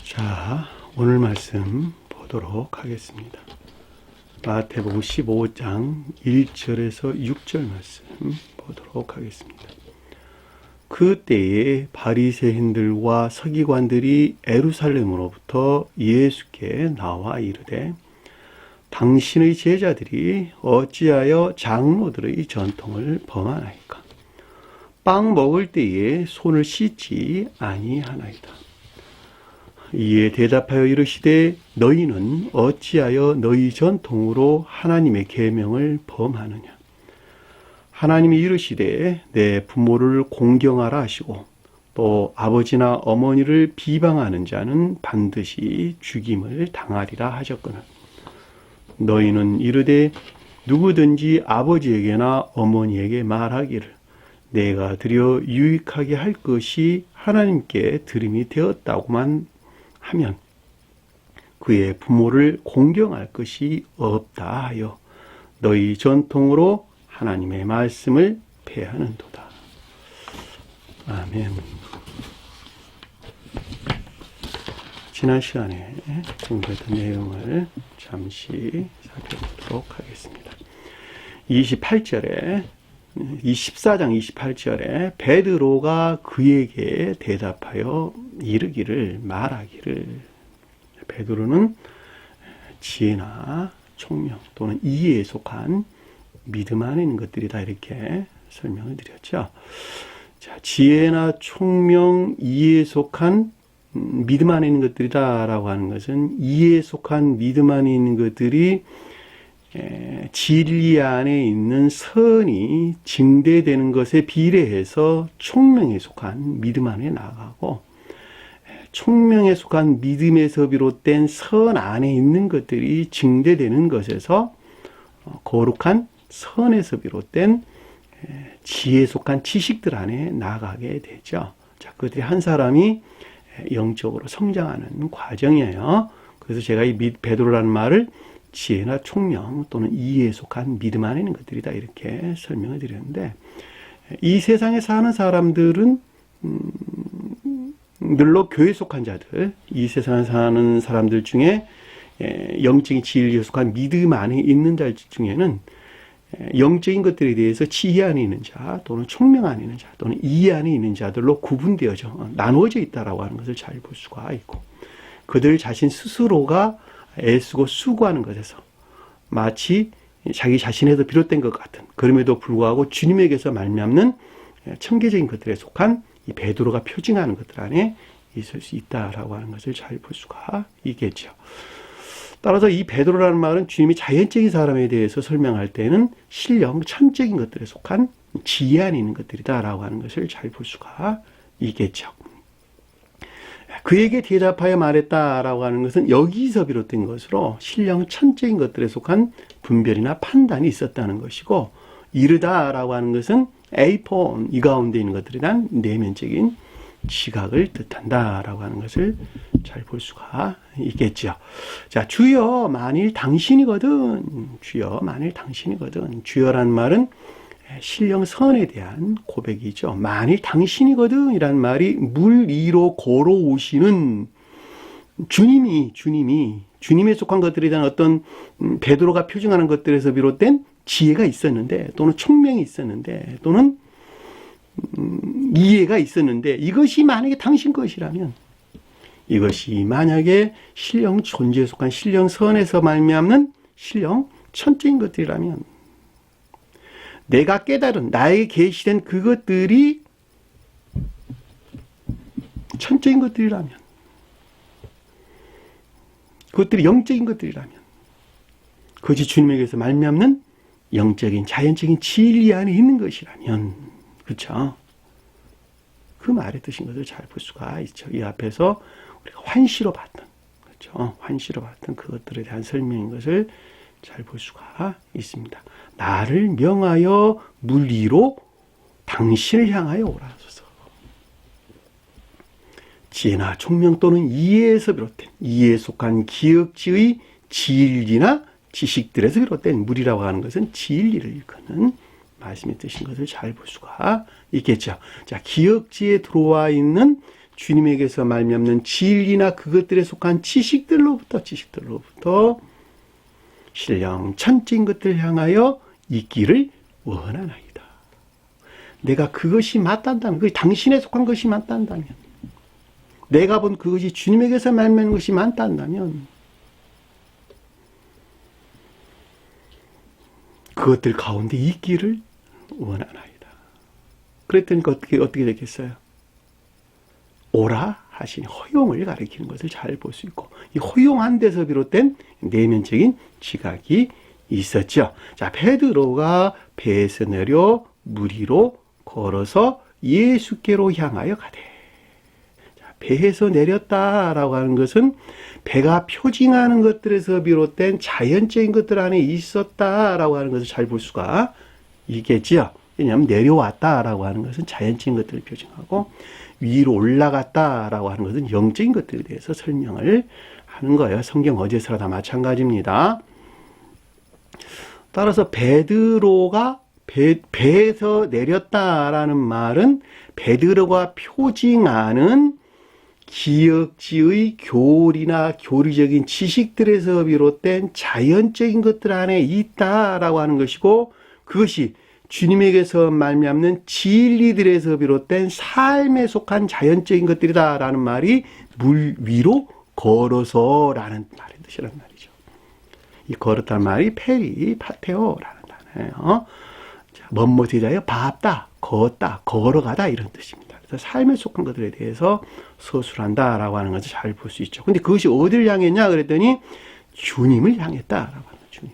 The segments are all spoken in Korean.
자, 오늘 말씀 보도록 하겠습니다. 마태복음 15장 1절에서 6절 말씀 보도록 하겠습니다. 그때에 바리새인들과 서기관들이 예루살렘으로부터 예수께 나와 이르되 당신의 제자들이 어찌하여 장로들의 전통을 범하나이까? 빵 먹을 때에 손을 씻지 아니하나이다. 이에 대답하여 이르시되 너희는 어찌하여 너희 전통으로 하나님의 계명을 범하느냐? 하나님이 이르시되 내 부모를 공경하라 하시고 또 아버지나 어머니를 비방하는 자는 반드시 죽임을 당하리라 하셨거늘 너희는 이르되 누구든지 아버지에게나 어머니에게 말하기를 내가 드려 유익하게 할 것이 하나님께 드림이 되었다고만 하면 그의 부모를 공경할 것이 없다 하여 너희 전통으로 하나님의 말씀을 폐하는도다. 아멘. 지난 시간에 공부했던 내용을 잠시 살펴보도록 하겠습니다. 24장 28절에 베드로가 그에게 대답하여 이르기를 말하기를, 베드로는 지혜나 총명 또는 이해에 속한 믿음 안에 있는 것들이다, 이렇게 설명을 드렸죠. 자, 지혜나 총명, 이해에 속한 믿음 안에 있는 것들이다 라고 하는 것은 이해에 속한 믿음 안에 있는 것들이 진리 안에 있는 선이 증대되는 것에 비례해서 총명에 속한 믿음 안에 나가고, 총명에 속한 믿음에서 비롯된 선 안에 있는 것들이 증대되는 것에서 거룩한 선에서 비롯된 지혜에 속한 지식들 안에 나가게 되죠. 자, 그들이 한 사람이 영적으로 성장하는 과정이에요. 그래서 제가 이 베드로라는 말을 지혜나 총명 또는 이해에 속한 믿음 안에 있는 것들이다, 이렇게 설명을 드렸는데, 이 세상에 사는 사람들은 늘로 교회에 속한 자들, 이 세상에 사는 사람들 중에 영적인 진리에 속한 믿음 안에 있는 자들 중에는 영적인 것들에 대해서 지혜 안에 있는 자 또는 총명 안에 있는 자 또는 이해 안에 있는 자들로 구분되어져 나누어져 있다라고 하는 것을 잘 볼 수가 있고, 그들 자신 스스로가 애쓰고 수고하는 것에서 마치 자기 자신에서 비롯된 것 같은, 그럼에도 불구하고 주님에게서 말미암는 청계적인 것들에 속한 이 베드로가 표징하는 것들 안에 있을 수 있다라고 하는 것을 잘 볼 수가 있겠죠. 따라서 이 베드로라는 말은 주님이 자연적인 사람에 대해서 설명할 때는 신령, 천적인 것들에 속한 지혜 안에 있는 것들이다라고 하는 것을 잘 볼 수가 있겠죠. 그에게 대답하여 말했다라고 하는 것은 여기서 비롯된 것으로 신령, 천적인 것들에 속한 분별이나 판단이 있었다는 것이고, 이르다라고 하는 것은 에이폰, 이 가운데 있는 것들에 대한 내면적인 지각을 뜻한다라고 하는 것을 잘 볼 수가 있겠죠. 자, 주여 만일 당신이거든, 주여 만일 당신이거든. 주여란 말은 신령 선에 대한 고백이죠. 만일 당신이거든 이란 말이 물 위로 걸어오시는 주님에 속한 것들에 대한 어떤 베드로가 표징하는 것들에서 비롯된 지혜가 있었는데, 또는 총명이 있었는데, 또는 이해가 있었는데, 이것이 만약에 당신 것이라면, 이것이 만약에 신령 존재에 속한 신령 선에서 말미암는 신령 천적인 것들이라면, 내가 깨달은 나에게 계시된 그것들이 천적인 것들이라면, 그것들이 영적인 것들이라면, 그것이 주님에게서 말미암는 영적인 자연적인 진리 안에 있는 것이라면, 그렇죠? 그 말의 뜻인 것을 잘 볼 수가 있죠. 이 앞에서 우리가 환시로 봤던, 그렇죠? 환시로 봤던 그것들에 대한 설명인 것을 잘 볼 수가 있습니다. 나를 명하여 물 위로 당신을 향하여 오라소서. 지혜나 총명 또는 이해에서 비롯된, 이해에 속한 기억지의 진리나 지식들에서 비롯된 물이라고 하는 것은 진리를 일컫는 말씀의 뜻인 것을 잘 볼 수가 있겠죠. 자, 기억지에 들어와 있는 주님에게서 말미암는 진리나 그것들에 속한 지식들로부터 신령 천지인 것들을 향하여 있기를 원하나이다. 내가 그것이 맞단다면, 그 당신에 속한 것이 맞단다면, 내가 본 그것이 주님에게서 말미암는 것이 맞단다면 그것들 가운데 있기를 원하나이다. 그랬더니 어떻게 되겠어요? 오라 하신 허용을 가리키는 것을 잘 볼 수 있고, 이 허용한 데서 비롯된 내면적인 지각이 있었죠. 자, 베드로가 배에서 내려 물 위로 걸어서 예수께로 향하여 가되. 자, 배에서 내렸다라고 하는 것은 배가 표징하는 것들에서 비롯된 자연적인 것들 안에 있었다라고 하는 것을 잘 볼 수가 있겠지요. 왜냐하면 내려왔다라고 하는 것은 자연적인 것들을 표징하고, 위로 올라갔다라고 하는 것은 영적인 것들에 대해서 설명을 하는 거예요. 성경 어디서나 다 마찬가지입니다. 따라서 베드로가 배에서 내렸다라는 말은 베드로가 표징하는 기역지의 교리나 교리적인 지식들에서 비롯된 자연적인 것들 안에 있다라고 하는 것이고, 그것이 주님에게서 말미암는 진리들에서 비롯된 삶에 속한 자연적인 것들이다라는 말이 물 위로 걸어서라는 말의 뜻이란 말이죠. 이 걸었다는 말이 파테오라는 단어예요. 뭐뭐에 대하여 밟다, 걷다, 걸어가다 이런 뜻입니다. 그래서 삶에 속한 것들에 대해서 서술한다라고 하는 것을 잘 볼 수 있죠. 근데 그것이 어디를 향했냐 그랬더니 주님을 향했다라고 하는 거죠. 주님.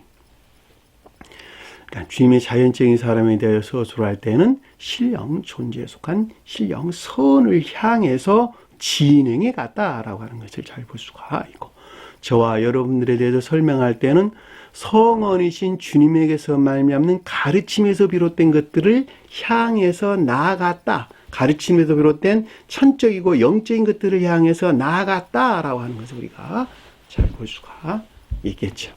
그러니까 주님의 자연적인 사람에 대하여 서술할 때는 신령 존재에 속한 신령 선을 향해서 진행해 갔다라고 하는 것을 잘 볼 수가 있고, 저와 여러분들에 대해서 설명할 때는 성원이신 주님에게서 말미암는 가르침에서 비롯된 것들을 향해서 나아갔다, 가르침에서 비롯된 천적이고 영적인 것들을 향해서 나아갔다라고 하는 것을 우리가 잘 볼 수가 있겠죠.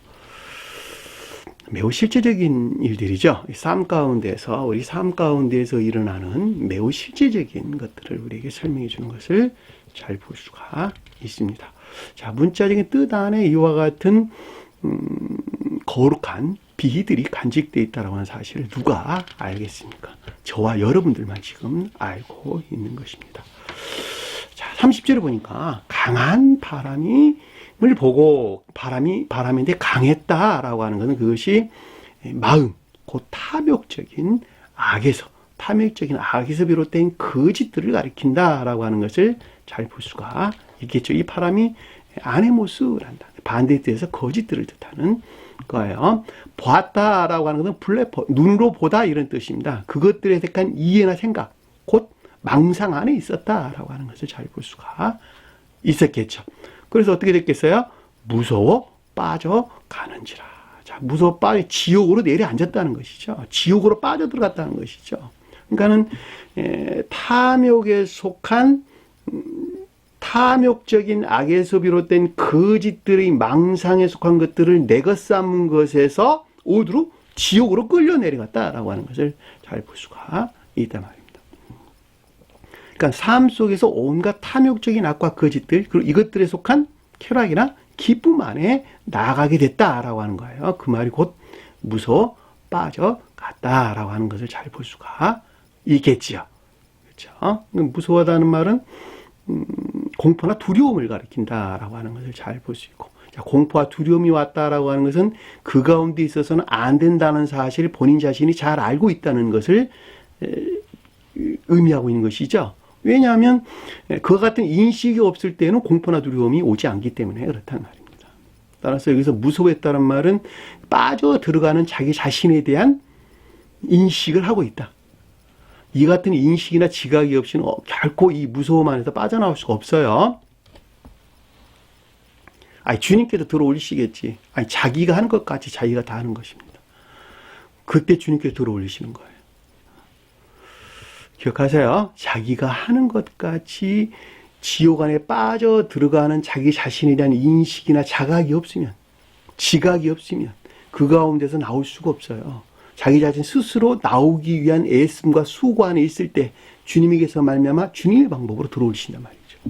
매우 실제적인 일들이죠. 우리 삶 가운데에서 일어나는 매우 실제적인 것들을 우리에게 설명해 주는 것을 잘 볼 수가 있습니다. 자, 문자적인 뜻 안에 이와 같은 거룩한 비들이 간직되어 있다고 하는 사실을 누가 알겠습니까? 저와 여러분들만 지금 알고 있는 것입니다. 자, 30절을 보니까 강한 바람을 보고 바람인데 강했다라고 하는 것은 그것이 마음, 곧 탐욕적인 악에서 비롯된 거짓들을 가리킨다라고 하는 것을 잘 볼 수가 있겠죠. 이 바람이 아네모스란다. 반대의 뜻에서 거짓들을 뜻하는 거예요. 보았다라고 하는 것은 눈으로 보다 이런 뜻입니다. 그것들에 대한 이해나 생각, 곧 망상 안에 있었다라고 하는 것을 잘 볼 수가 있었겠죠. 그래서 어떻게 됐겠어요? 무서워 빠져가는지라. 자, 무서워 빠져 지옥으로 내려앉았다는 것이죠. 지옥으로 빠져 들어갔다는 것이죠. 그러니까는 탐욕에 속한 탐욕적인 악에서 비롯된 거짓들의 망상에 속한 것들을 내가 삼은 것에서 어디로? 지옥으로 끌려 내려갔다라고 하는 것을 잘 볼 수가 있단 말입니다. 그러니까 삶 속에서 온갖 탐욕적인 악과 거짓들, 그리고 이것들에 속한 쾌락이나 기쁨 안에 나아가게 됐다라고 하는 거예요. 그 말이 곧 무서워 빠져갔다라고 하는 것을 잘 볼 수가 있겠지요. 그렇죠? 무서워하다는 말은 공포나 두려움을 가리킨다라고 하는 것을 잘 볼 수 있고, 자, 공포와 두려움이 왔다라고 하는 것은 그 가운데 있어서는 안 된다는 사실을 본인 자신이 잘 알고 있다는 것을 의미하고 있는 것이죠. 왜냐하면 그와 같은 인식이 없을 때는 공포나 두려움이 오지 않기 때문에 그렇다는 말입니다. 따라서 여기서 무서워했다는 말은 빠져 들어가는 자기 자신에 대한 인식을 하고 있다. 이 같은 인식이나 지각이 없이는 결코 이 무서움 안에서 빠져나올 수가 없어요. 주님께서 들어올리시겠지. 자기가 하는 것까지 자기가 다 하는 것입니다. 그때 주님께서 들어올리시는 거예요. 기억하세요. 자기가 하는 것까지 지옥 안에 빠져 들어가는 자기 자신에 대한 인식이나 자각이 없으면, 지각이 없으면 그 가운데서 나올 수가 없어요. 자기 자신 스스로 나오기 위한 애씀과 수고 안에 있을 때 주님에게서 말미암아 주님의 방법으로 들어오신단 말이죠.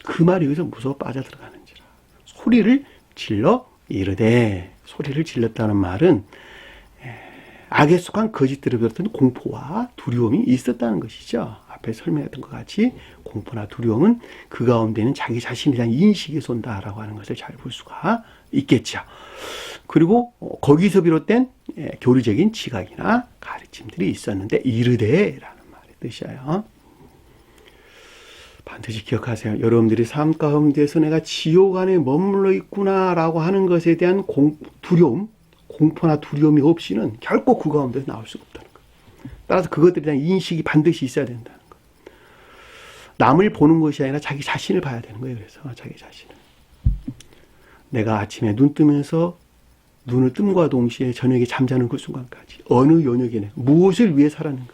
그 말이 여기서 무서워 빠져들어가는지라. 소리를 질러 이르되. 소리를 질렀다는 말은 악에 속한 거짓들을 비롯한 공포와 두려움이 있었다는 것이죠. 앞에 설명했던 것 같이 공포나 두려움은 그 가운데는 자기 자신에 대한 인식에서 온다라고 하는 것을 잘 볼 수가 있겠죠. 그리고 거기서 비롯된 교리적인 지각이나 가르침들이 있었는데 이르되라는 말의 뜻이에요. 반드시 기억하세요. 여러분들이 삶 가운데서 내가 지옥 안에 머물러 있구나라고 하는 것에 대한 두려움, 공포나 두려움이 없이는 결코 그 가운데서 나올 수가 없다는 것. 따라서 그것들에 대한 인식이 반드시 있어야 된다는 것. 남을 보는 것이 아니라 자기 자신을 봐야 되는 거예요. 그래서 자기 자신을. 내가 아침에 눈 뜨면서 눈을 뜸과 동시에 저녁에 잠자는 그 순간까지 어느 영역에 내가 무엇을 위해 살았는가?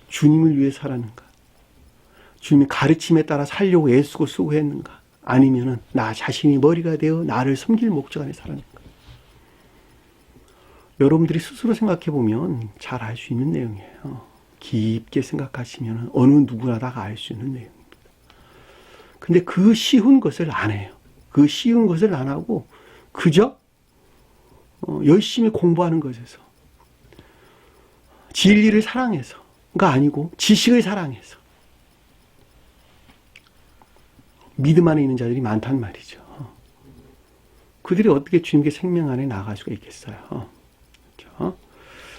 주님을 위해 살았는가? 주님의 가르침에 따라 살려고 애쓰고 수고했는가? 아니면은 나 자신이 머리가 되어 나를 섬길 목적 안에 살았는가? 여러분들이 스스로 생각해 보면 잘 알 수 있는 내용이에요. 깊게 생각하시면 어느 누구나 다 알 수 있는 내용입니다. 근데 그 쉬운 것을 안 해요. 그 쉬운 것을 안 하고 그저 열심히 공부하는 것에서 진리를 사랑해서가 아니고 지식을 사랑해서 믿음 안에 있는 자들이 많단 말이죠. 그들이 어떻게 주님께 생명 안에 나아갈 수가 있겠어요. 그렇죠?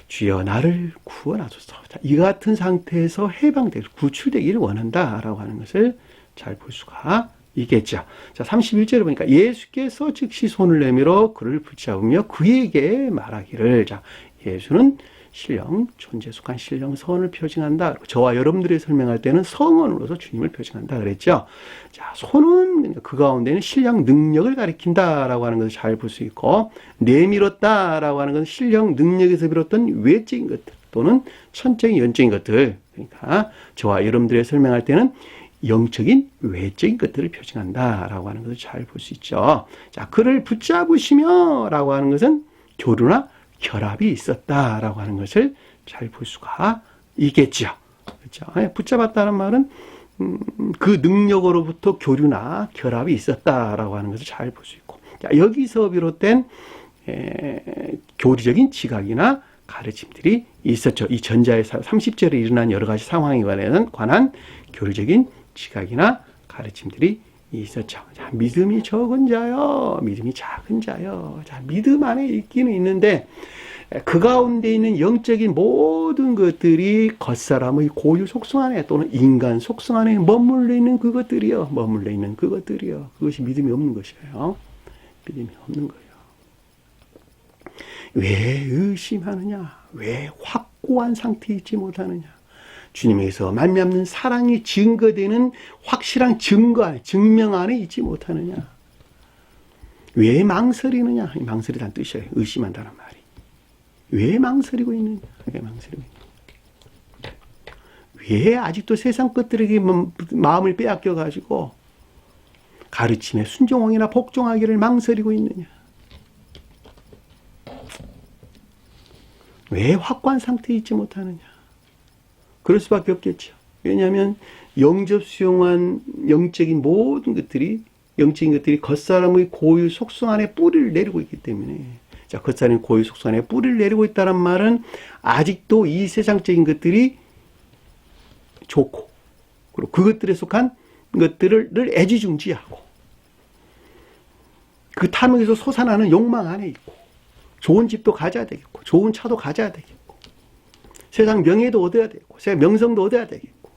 주여 나를 구원하소서. 이 같은 상태에서 해방되기를, 구출되기를 원한다라고 하는 것을 잘 볼 수가 있겠죠. 자, 31절에 보니까 예수께서 즉시 손을 내밀어 그를 붙잡으며 그에게 말하기를. 자, 예수는 신령, 존재 속한 신령 선을 표징한다. 저와 여러분들이 설명할 때는 성언으로서 주님을 표징한다 그랬죠. 자, 손은 그 가운데는 신령 능력을 가리킨다라고 하는 것을 잘 볼 수 있고, 내밀었다라고 하는 것은 신령 능력에서 비롯된 외적인 것들 또는 천적인 연적인 것들. 그러니까 저와 여러분들이 설명할 때는 영적인 외적인 것들을 표징한다라고 하는 것을 잘 볼 수 있죠. 자, 그를 붙잡으시며 라고 하는 것은 교류나 결합이 있었다라고 하는 것을 잘 볼 수가 있겠죠. 그렇죠? 붙잡았다는 말은 그 능력으로부터 교류나 결합이 있었다라고 하는 것을 잘 볼 수 있고, 자, 여기서 비롯된 교리적인 지각이나 가르침들이 있었죠. 이 전자의 30절에 일어난 여러 가지 상황에 관한 교리적인 지각이나 가르침들이 있었죠. 자, 믿음이 적은 자요, 믿음이 작은 자요. 자, 믿음 안에 있기는 있는데 그 가운데 있는 영적인 모든 것들이 겉사람의 고유 속성 안에 또는 인간 속성 안에 머물러 있는 그것들이요. 그것이 믿음이 없는 것이에요. 믿음이 없는 거예요. 왜 의심하느냐? 왜 확고한 상태에 있지 못하느냐? 주님에게서 말미암는 사랑이 증거되는 확실한 증명 안에 있지 못하느냐? 왜 망설이느냐? 망설이란 뜻이에요. 의심한다는 말이. 왜 망설이고 있느냐? 왜 아직도 세상 것들에게 마음을 빼앗겨가지고 가르침에 순종하기나 복종하기를 망설이고 있느냐? 왜 확고한 상태에 있지 못하느냐? 그럴 수밖에 없겠죠. 왜냐하면 영접 수용한 영적인 것들이 겉사람의 고유 속성 안에 뿌리를 내리고 있기 때문에, 자, 겉사람의 고유 속성 안에 뿌리를 내리고 있다는 말은 아직도 이 세상적인 것들이 좋고, 그리고 그것들에 속한 것들을 애지중지하고, 그 탐욕에서 솟아나는 욕망 안에 있고, 좋은 집도 가져야 되겠고, 좋은 차도 가져야 되겠고, 세상 명예도 얻어야 되고, 세상 명성도 얻어야 되겠고,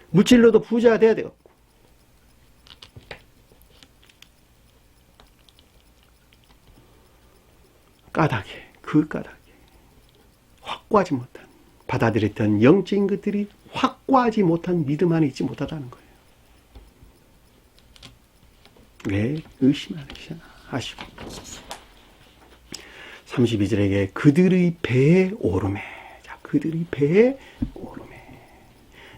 물질로도 부자가 돼야 되겠고, 그 까닭에 확고하지 못한, 받아들였던 영적인 것들이 확고하지 못한 믿음 안에 있지 못하다는 거예요. 왜 의심하시나 하시고, 32절에게 그들의 배에 오르매.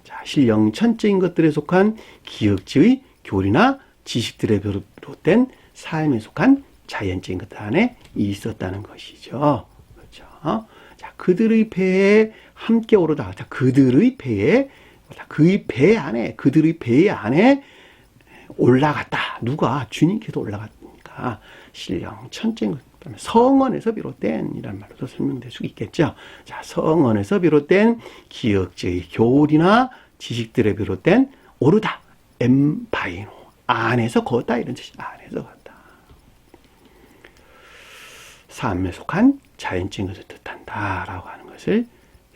자, 신령 천적인 것들에 속한 기억지의 교리나 지식들에 비롯된 삶에 속한 자연적인 것 안에 있었다는 것이죠. 그렇죠? 자, 그들의 배에 함께 오르다. 자, 그들의 배에 그의 배 안에, 그들의 배 안에 올라갔다. 누가? 주님께서 올라갔으니까 신령 천적인 것, 성언에서 비롯된 이란 말로도 설명될 수 있겠죠. 자, 성언에서 비롯된 기억제의 교훈이나 지식들에 비롯된 오르다, 엠바이노, 안에서 걷다 이런 뜻이 안에서 걷다. 삶에 속한 자연적인 것을 뜻한다라고 하는 것을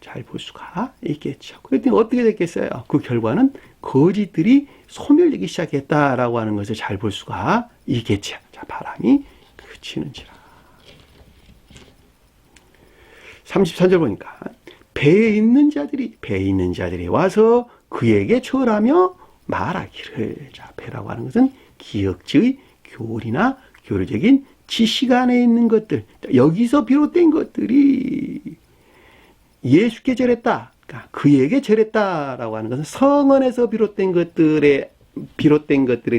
잘 볼 수가 있겠죠. 그랬더니 어떻게 됐겠어요? 그 결과는 거짓들이 소멸되기 시작했다라고 하는 것을 잘 볼 수가 있겠죠. 자, 바람이 그치는지라. 34절 보니까 배에 있는 자들이 와서 그에게 절하며 말하기를. 자, 배라고 하는 것은 기억지의 교리나 교리적인 지식 안에 있는 것들, 여기서 비롯된 것들이 예수께 절했다, 그러니까 그에게 절했다라고 하는 것은 성언에서 비롯된 것들에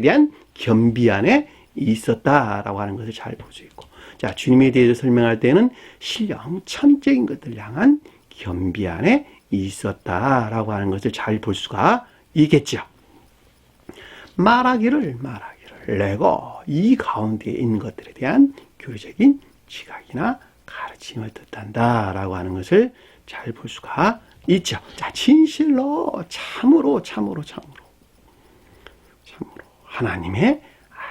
대한 겸비 안에 있었다라고 하는 것을 잘 볼 수 있고, 자, 주님에 대해서 설명할 때는 신령 천적인 것들 향한 겸비 안에 있었다라고 하는 것을 잘 볼 수가 있겠죠. 말하기를 내고 이 가운데 있는 것들에 대한 교리적인 지각이나 가르침을 뜻한다라고 하는 것을 잘 볼 수가 있죠. 자, 진실로 참으로 하나님의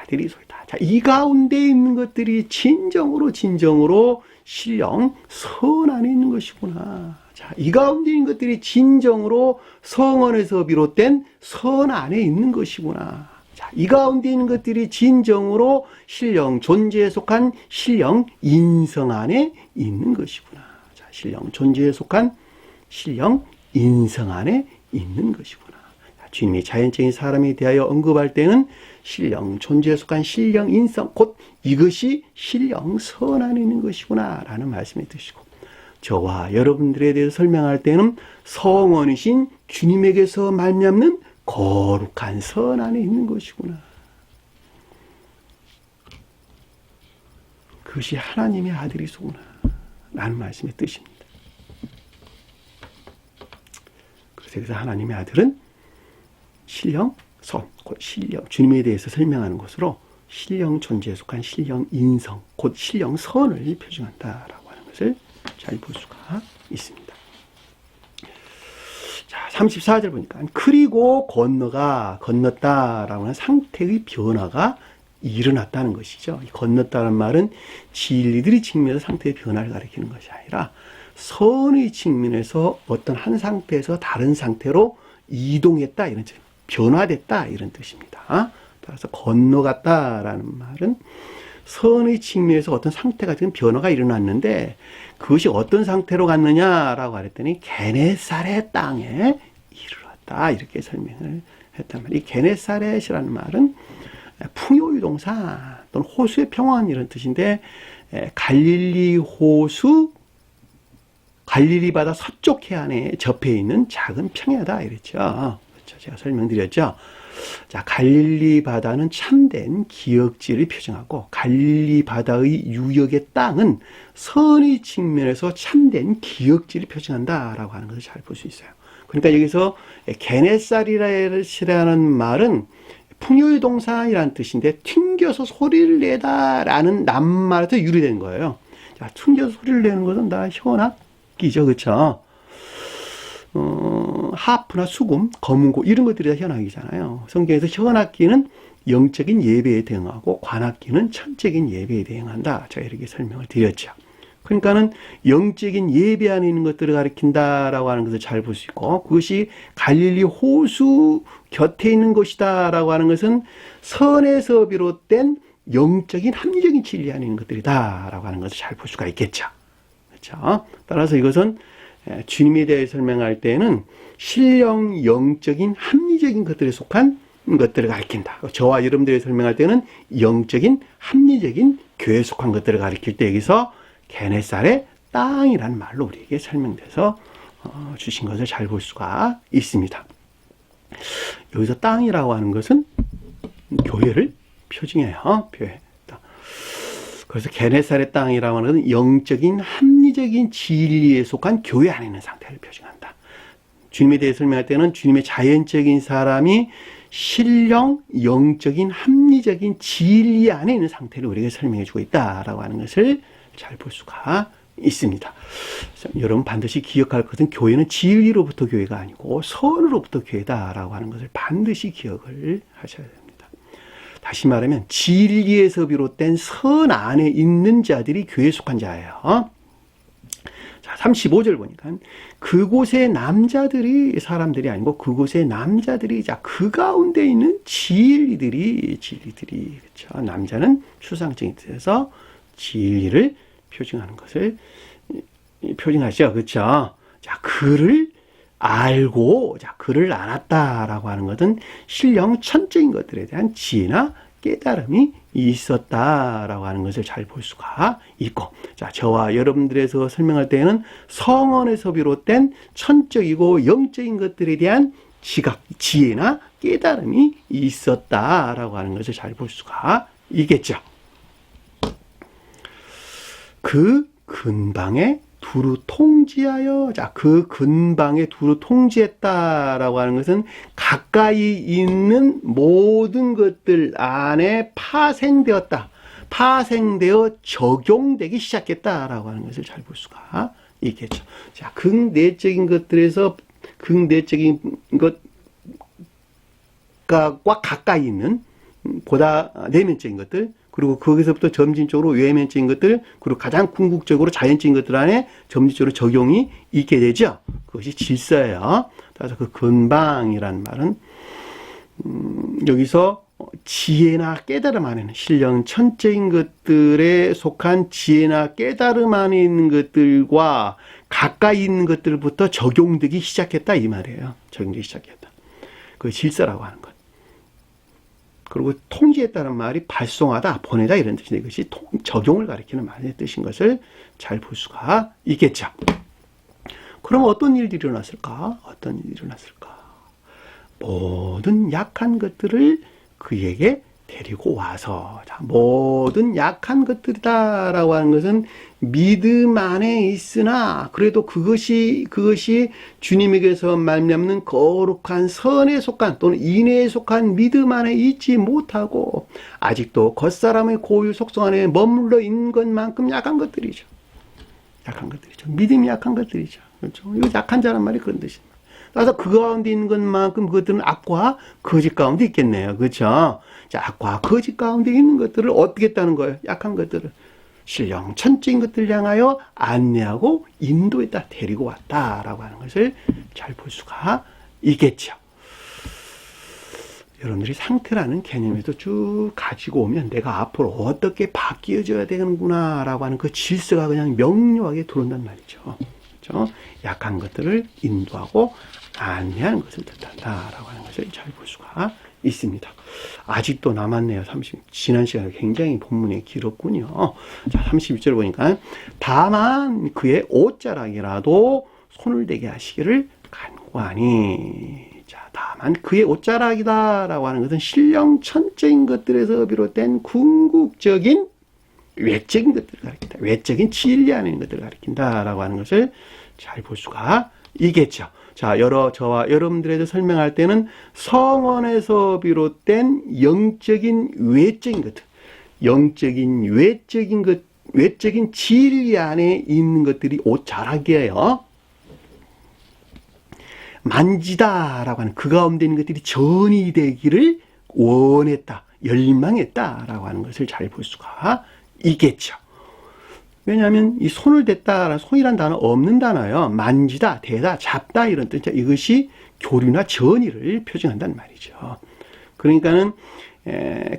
아들이소이다. 자, 이 가운데 있는 것들이 진정으로 신령 선 안에 있는 것이구나. 자, 이 가운데 있는 것들이 진정으로 성언에서 비롯된 선 안에 있는 것이구나. 자, 이 가운데 있는 것들이 진정으로 신령 존재에 속한 신령 인성 안에 있는 것이구나. 자, 신령 존재에 속한 신령 인성 안에 있는 것이구나. 자, 주님이 자연적인 사람에 대하여 언급할 때는 신령 존재에 속한 신령 인성, 곧 이것이 신령 선 안에 있는 것이구나 라는 말씀을 드시고, 저와 여러분들에 대해서 설명할 때는 성원이신 주님에게서 말미암는 거룩한 선 안에 있는 것이구나. 그것이 하나님의 아들이소구나 라는 말씀의 뜻입니다. 그래서 하나님의 아들은 신령 선, 곧 신령, 주님에 대해서 설명하는 것으로 신령 존재에 속한 신령 인성, 곧 신령 선을 표준한다라고 하는 것을 잘 볼 수가 있습니다. 자, 34절 보니까 그리고 건넜다라고 하는 상태의 변화가 일어났다는 것이죠. 이 건넜다는 말은 진리들이 측면에서 상태의 변화를 가리키는 것이 아니라 선의 측면에서 어떤 한 상태에서 다른 상태로 이동했다, 이런 뜻, 변화됐다 이런 뜻입니다. 따라서 건너갔다라는 말은 선의 측면에서 어떤 상태가 지금 변화가 일어났는데 그것이 어떤 상태로 갔느냐라고 했더니 게네사렛 땅에 이르렀다 이렇게 설명을 했단 말이에요. 이 게네사렛이라는 말은 풍요의 동산 또는 호수의 평원 이런 뜻인데, 갈릴리 호수, 갈릴리 바다 서쪽 해안에 접해 있는 작은 평야다 이랬죠. 그렇죠. 제가 설명드렸죠. 자, 갈릴리 바다는 참된 기역지를 표정하고 갈릴리 바다의 유역의 땅은 선의 측면에서 참된 기역지를 표정한다라고 하는 것을 잘 볼 수 있어요. 그러니까 여기서 게네사렛이라는 말은 풍요의 동산이라는 뜻인데 튕겨서 소리를 내다라는 낱말에서 유래된 거예요. 자, 튕겨서 소리를 내는 것은 다 현악기죠, 그렇죠? 하프나 수금, 검은고 이런 것들이 다 현악이잖아요. 성경에서 현악기는 영적인 예배에 대응하고 관악기는 천적인 예배에 대응한다. 제가 이렇게 설명을 드렸죠. 그러니까는 영적인 예배 안에 있는 것들을 가리킨다라고 하는 것을 잘 볼 수 있고, 그것이 갈릴리 호수 곁에 있는 것이다라고 하는 것은 선에서 비롯된 영적인 합리적인 진리 안에 있는 것들이다라고 하는 것을 잘 볼 수가 있겠죠. 그렇죠? 따라서 이것은 주님에 대해 설명할 때는 신령 영적인 합리적인 것들에 속한 것들을 가리킨다. 저와 여러분들이 설명할 때는 영적인 합리적인 교회에 속한 것들을 가리킬 때 여기서 게네사렛 땅이라는 말로 우리에게 설명돼서 주신 것을 잘 볼 수가 있습니다. 여기서 땅이라고 하는 것은 교회를 표징해요. 교회. 그래서 게네사렛 땅이라고 하는 것은 영적인 합리적인 진리에 속한 교회 안에 있는 상태를 표징한다. 주님에 대해 설명할 때는 주님의 자연적인 사람이 신령, 영적인, 합리적인 진리 안에 있는 상태를 우리에게 설명해 주고 있다라고 하는 것을 잘 볼 수가 있습니다. 여러분 반드시 기억할 것은 교회는 진리로부터 교회가 아니고 선으로부터 교회다라고 하는 것을 반드시 기억을 하셔야 됩니다. 다시 말하면 진리에서 비롯된 선 안에 있는 자들이 교회에 속한 자예요. 자, 35절 보니까 그곳의 남자들이 사람들이 아니고 그곳의 남자들이 자, 그 가운데 있는 진리들이 그렇죠. 남자는 추상적인 뜻에서 진리를 표징하는 것을 표징하죠. 그렇죠. 자, 그를 알고 자, 그를 알았다라고 하는 것은 신령 천적인 것들에 대한 지혜나 깨달음이 있었다라고 하는 것을 잘 볼 수가 있고, 자, 저와 여러분들에서 설명할 때에는 성언에서 비롯된 천적이고 영적인 것들에 대한 지각, 지혜나 깨달음이 있었다라고 하는 것을 잘 볼 수가 있겠죠. 그 근방에 두루 통지하여, 자, 그 근방에 두루 통지했다라고 하는 것은 가까이 있는 모든 것들 안에 파생되었다. 파생되어 적용되기 시작했다라고 하는 것을 잘 볼 수가 있겠죠. 자, 극내적인 것들에서 극내적인 것과 가까이 있는 보다 내면적인 것들, 그리고 거기서부터 점진적으로 외면적인 것들, 그리고 가장 궁극적으로 자연적인 것들 안에 점진적으로 적용이 있게 되죠. 그것이 질서예요. 따라서 그 근방이라는 말은 여기서 지혜나 깨달음 안에는 신령 천적인 것들에 속한 지혜나 깨달음 안에 있는 것들과 가까이 있는 것들부터 적용되기 시작했다 이 말이에요. 적용되기 시작했다. 그 질서라고 하는 것. 그리고 통지했다는 말이 발송하다, 보내다 이런 뜻인데 이것이 적용을 가리키는 말의 뜻인 것을 잘 볼 수가 있겠죠. 그럼 어떤 일들이 일어났을까? 어떤 일이 일어났을까? 모든 약한 것들을 그에게 데리고 와서, 자, 모든 약한 것들이다라고 하는 것은 믿음 안에 있으나 그래도 그것이 주님에게서 말미암는 거룩한 선에 속한 또는 인애에 속한 믿음 안에 있지 못하고 아직도 겉사람의 고유 속성 안에 머물러 있는 것만큼 약한 것들이죠. 약한 것들이죠. 믿음이 약한 것들이죠. 그렇죠. 이거 약한 자란 말이 그런 뜻입니다. 따라서 그 가운데 있는 것만큼 그것들은 악과 거짓 가운데 있겠네요. 그렇죠? 자, 악과 거짓 가운데 있는 것들을 어떻게 했다는 거예요? 약한 것들을 신령 천적인 것들을 향하여 안내하고 인도했다, 데리고 왔다라고 하는 것을 잘 볼 수가 있겠죠. 여러분들이 상태라는 개념에도 쭉 가지고 오면 내가 앞으로 어떻게 바뀌어져야 되는구나 라고 하는 그 질서가 그냥 명료하게 들어온단 말이죠. 그렇죠? 약한 것들을 인도하고 안내하는 것을 뜻한다라고 하는 것을 잘 볼 수가 있습니다. 아직도 남았네요. 지난 시간에 굉장히 본문이 길었군요. 자, 31절 보니까 다만 그의 옷자락이라도 손을 대게 하시기를 간구하니. 자, 다만 그의 옷자락이다라고 하는 것은 신령 천적인 것들에서 비롯된 궁극적인 외적인 것들을 가리킨다. 외적인 진리 안에 있는 것들을 가리킨다라고 하는 것을 잘 볼 수가 있겠죠. 자, 저와 여러분들에게 설명할 때는 성언에서 비롯된 영적인 외적인 것들, 영적인 외적인 것, 외적인 진리 안에 있는 것들이 옷자락이에요. 만지다라고 하는 그 가운데 있는 것들이 전이 되기를 원했다, 열망했다라고 하는 것을 잘 볼 수가 있겠죠. 왜냐하면 이 손을 댔다, 손이란 단어 없는 단어예요. 만지다, 대다, 잡다 이런 뜻. 이것이 교류나 전의를 표징한다는 말이죠. 그러니까는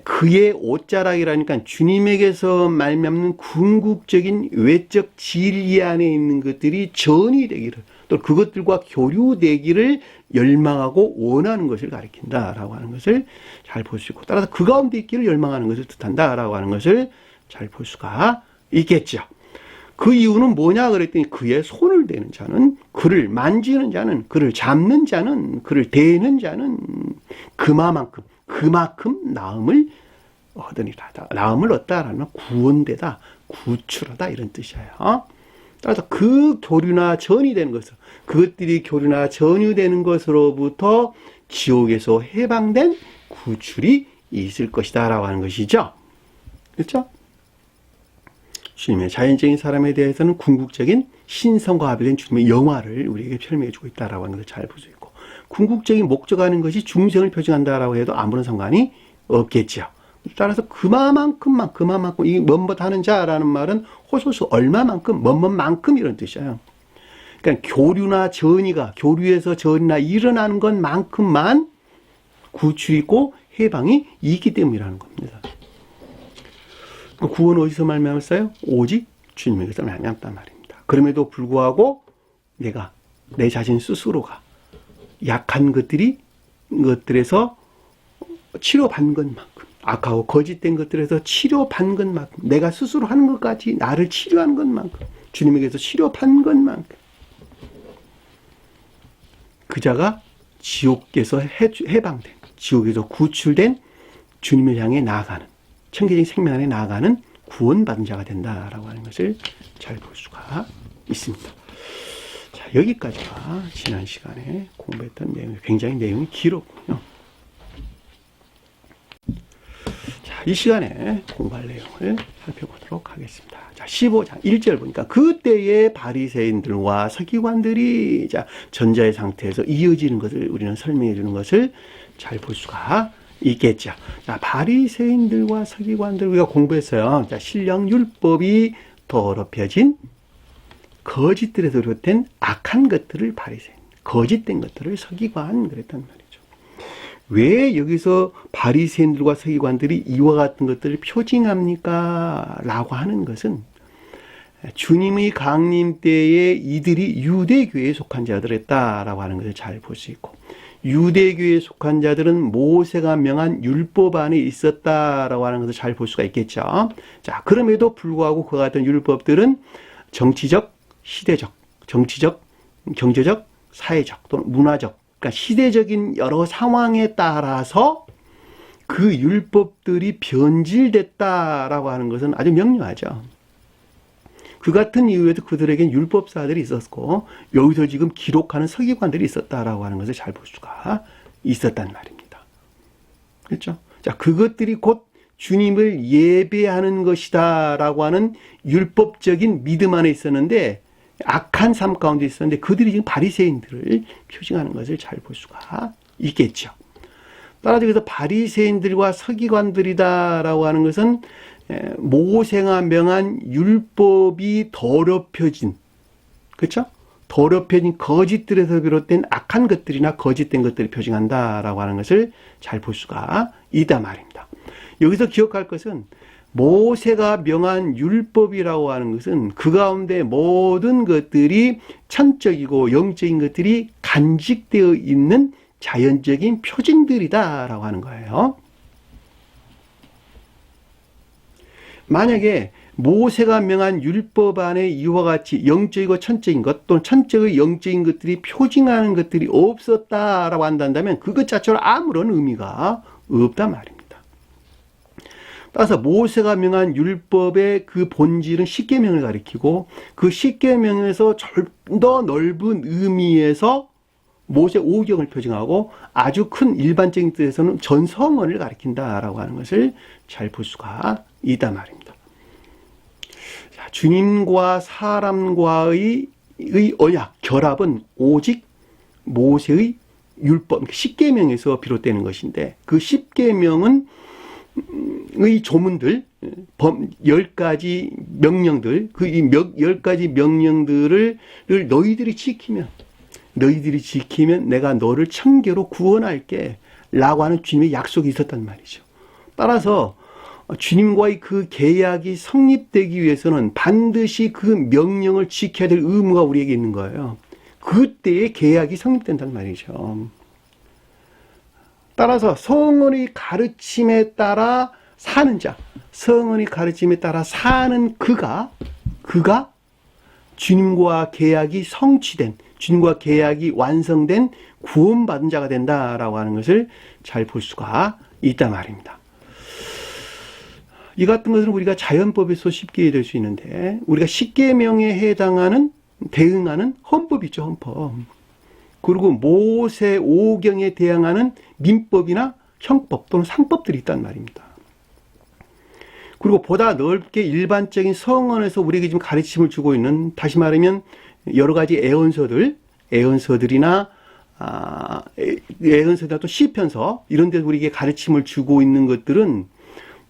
그의 옷자락이라니까 주님에게서 말미암는 궁극적인 외적 진리 안에 있는 것들이 전이 되기를, 또 그것들과 교류되기를 열망하고 원하는 것을 가리킨다라고 하는 것을 잘 볼 수 있고, 따라서 그 가운데 있기를 열망하는 것을 뜻한다라고 하는 것을 잘 볼 수가 있겠죠. 그 이유는 뭐냐 그랬더니 그의 손을 대는 자는, 그를 만지는 자는, 그를 잡는 자는, 그를 대는 자는 그만큼 나음을 얻으니라. 나음을 얻다라는 구원되다, 구출하다 이런 뜻이에요. 따라서 그 교류나 전이 되는 것을, 그것들이 교류나 전이 되는 것으로부터 지옥에서 해방된 구출이 있을 것이다 라고 하는 것이죠. 그렇죠? 주님의 자연적인 사람에 대해서는 궁극적인 신성과 합의된 주님의 영화를 우리에게 설명해주고 있다라고 하는 것을 잘 볼 수 있고, 궁극적인 목적하는 것이 중생을 표징한다라고 해도 아무런 상관이 없겠죠. 따라서 그만큼만 이 뭐뭐하는 자라는 말은 호소수 얼마만큼 뭐뭐만큼 이런 뜻이에요. 그러니까 교류나 전이가, 교류에서 전이나 일어나는 것만큼만 구출이고 해방이 있기 때문이라는 겁니다. 구원 어디서 말미암았어요? 오직 주님에게서 말미암았단 말입니다. 그럼에도 불구하고 내가 내 자신 스스로가 약한 것들에서 치료받는 것만큼, 악하고 거짓된 것들에서 치료받는 것만큼, 내가 스스로 하는 것까지 나를 치료하는 것만큼, 주님에게서 치료받는 것만큼 그 자가 지옥에서 해방된, 지옥에서 구출된 주님을 향해 나아가는, 천계적인 생명 안에 나아가는 구원받은 자가 된다라고 하는 것을 잘 볼 수가 있습니다. 자, 여기까지가 지난 시간에 공부했던 내용이 굉장히 내용이 길었군요. 자, 이 시간에 공부할 내용을 살펴보도록 하겠습니다. 자, 15장 1절 보니까 그때의 바리새인들과 서기관들이, 자, 전자의 상태에서 이어지는 것을 우리는 설명해 주는 것을 잘 볼 수가 있겠죠. 자, 바리새인들과 서기관들 우리가 공부했어요. 자, 신령 율법이 더럽혀진 거짓들에서 비롯된 악한 것들을 바리새인, 거짓된 것들을 서기관 그랬단 말이죠. 왜 여기서 바리새인들과 서기관들이 이와 같은 것들을 표징합니까? 라고 하는 것은 주님의 강림 때에 이들이 유대교에 속한 자들이었다라고 하는 것을 잘 볼 수 있고, 유대교에 속한 자들은 모세가 명한 율법 안에 있었다라고 하는 것을 잘 볼 수가 있겠죠. 자, 그럼에도 불구하고 그와 같은 율법들은 정치적, 시대적, 정치적, 경제적, 사회적 또는 문화적, 그러니까 시대적인 여러 상황에 따라서 그 율법들이 변질됐다라고 하는 것은 아주 명료하죠. 그 같은 이유에도 그들에겐 율법사들이 있었고, 여기서 지금 기록하는 서기관들이 있었다라고 하는 것을 잘 볼 수가 있었단 말입니다. 그렇죠? 자, 그것들이 곧 주님을 예배하는 것이다라고 하는 율법적인 믿음 안에 있었는데, 악한 삶 가운데 있었는데, 그들이 지금 바리새인들을 표징하는 것을 잘 볼 수가 있겠죠. 따라서 여기서 바리새인들과 서기관들이다라고 하는 것은 모세가 명한 율법이 더럽혀진, 그렇죠? 더럽혀진 거짓들에서 비롯된 악한 것들이나 거짓된 것들을 표징한다라고 하는 것을 잘 볼 수가 있단 말입니다. 여기서 기억할 것은 모세가 명한 율법이라고 하는 것은 그 가운데 모든 것들이 천적이고 영적인 것들이 간직되어 있는 자연적인 표징들이다라고 하는 거예요. 만약에 모세가 명한 율법 안에 이와 같이 영적이고 천적인 것 또는 천적의 영적인 것들이 표징하는 것들이 없었다라고 한다면 그것 자체로 아무런 의미가 없단 말입니다. 따라서 모세가 명한 율법의 그 본질은 십계명을 가리키고, 그 십계명에서 좀 더 넓은 의미에서 모세 오경을 표징하고, 아주 큰 일반적인 뜻에서는 전성언을 가리킨다라고 하는 것을 잘 볼 수가 있단 말입니다. 자, 주님과 사람과의 언약, 결합은 오직 모세의 율법, 십계명에서 비롯되는 것인데, 그 십계명은 의 조문들, 10가지 명령들, 그 10가지 명령들을 너희들이 지키면 내가 너를 천계로 구원할게 라고 하는 주님의 약속이 있었단 말이죠. 따라서 주님과의 그 계약이 성립되기 위해서는 반드시 그 명령을 지켜야 될 의무가 우리에게 있는 거예요. 그때의 계약이 성립된단 말이죠. 따라서 성언의 가르침에 따라 사는 자, 성언의 가르침에 따라 사는 그가 주님과 계약이 성취된, 주님과 계약이 완성된 구원받은 자가 된다라고 하는 것을 잘 볼 수가 있단 말입니다. 이 같은 것은 우리가 자연법에서 쉽게 이해될 수 있는데, 우리가 십계명에 해당하는, 대응하는 헌법이죠, 헌법. 그리고 모세 오경에 대항하는 민법이나 형법 또는 상법들이 있단 말입니다. 그리고 보다 넓게 일반적인 성언에서 우리에게 지금 가르침을 주고 있는, 다시 말하면 여러 가지 애언서들이나 또 시편서 이런 데서 우리에게 가르침을 주고 있는 것들은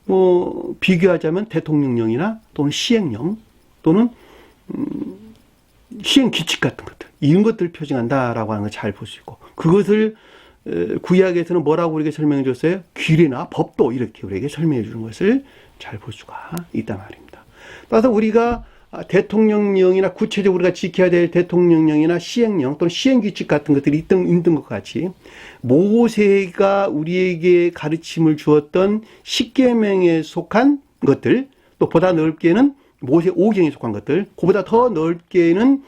뭐 비교하자면 대통령령이나 또는 시행령 또는 시행 규칙 같은 것들, 이런 것들을 표징한다라고 하는 걸 잘 볼 수 있고, 그것을 구약에서는 뭐라고 우리에게 설명해 줬어요? 규례나 법도 이렇게 우리에게 설명해 주는 것을 잘 볼 수가 있단 말입니다. 따라서 우리가 대통령령이나 구체적으로 우리가 지켜야 될 대통령령이나 시행령 또는 시행규칙 같은 것들이 있던 것 같이, 모세가 우리에게 가르침을 주었던 십계명에 속한 것들, 또 보다 넓게는 모세 오경에 속한 것들, 그보다 더 넓게는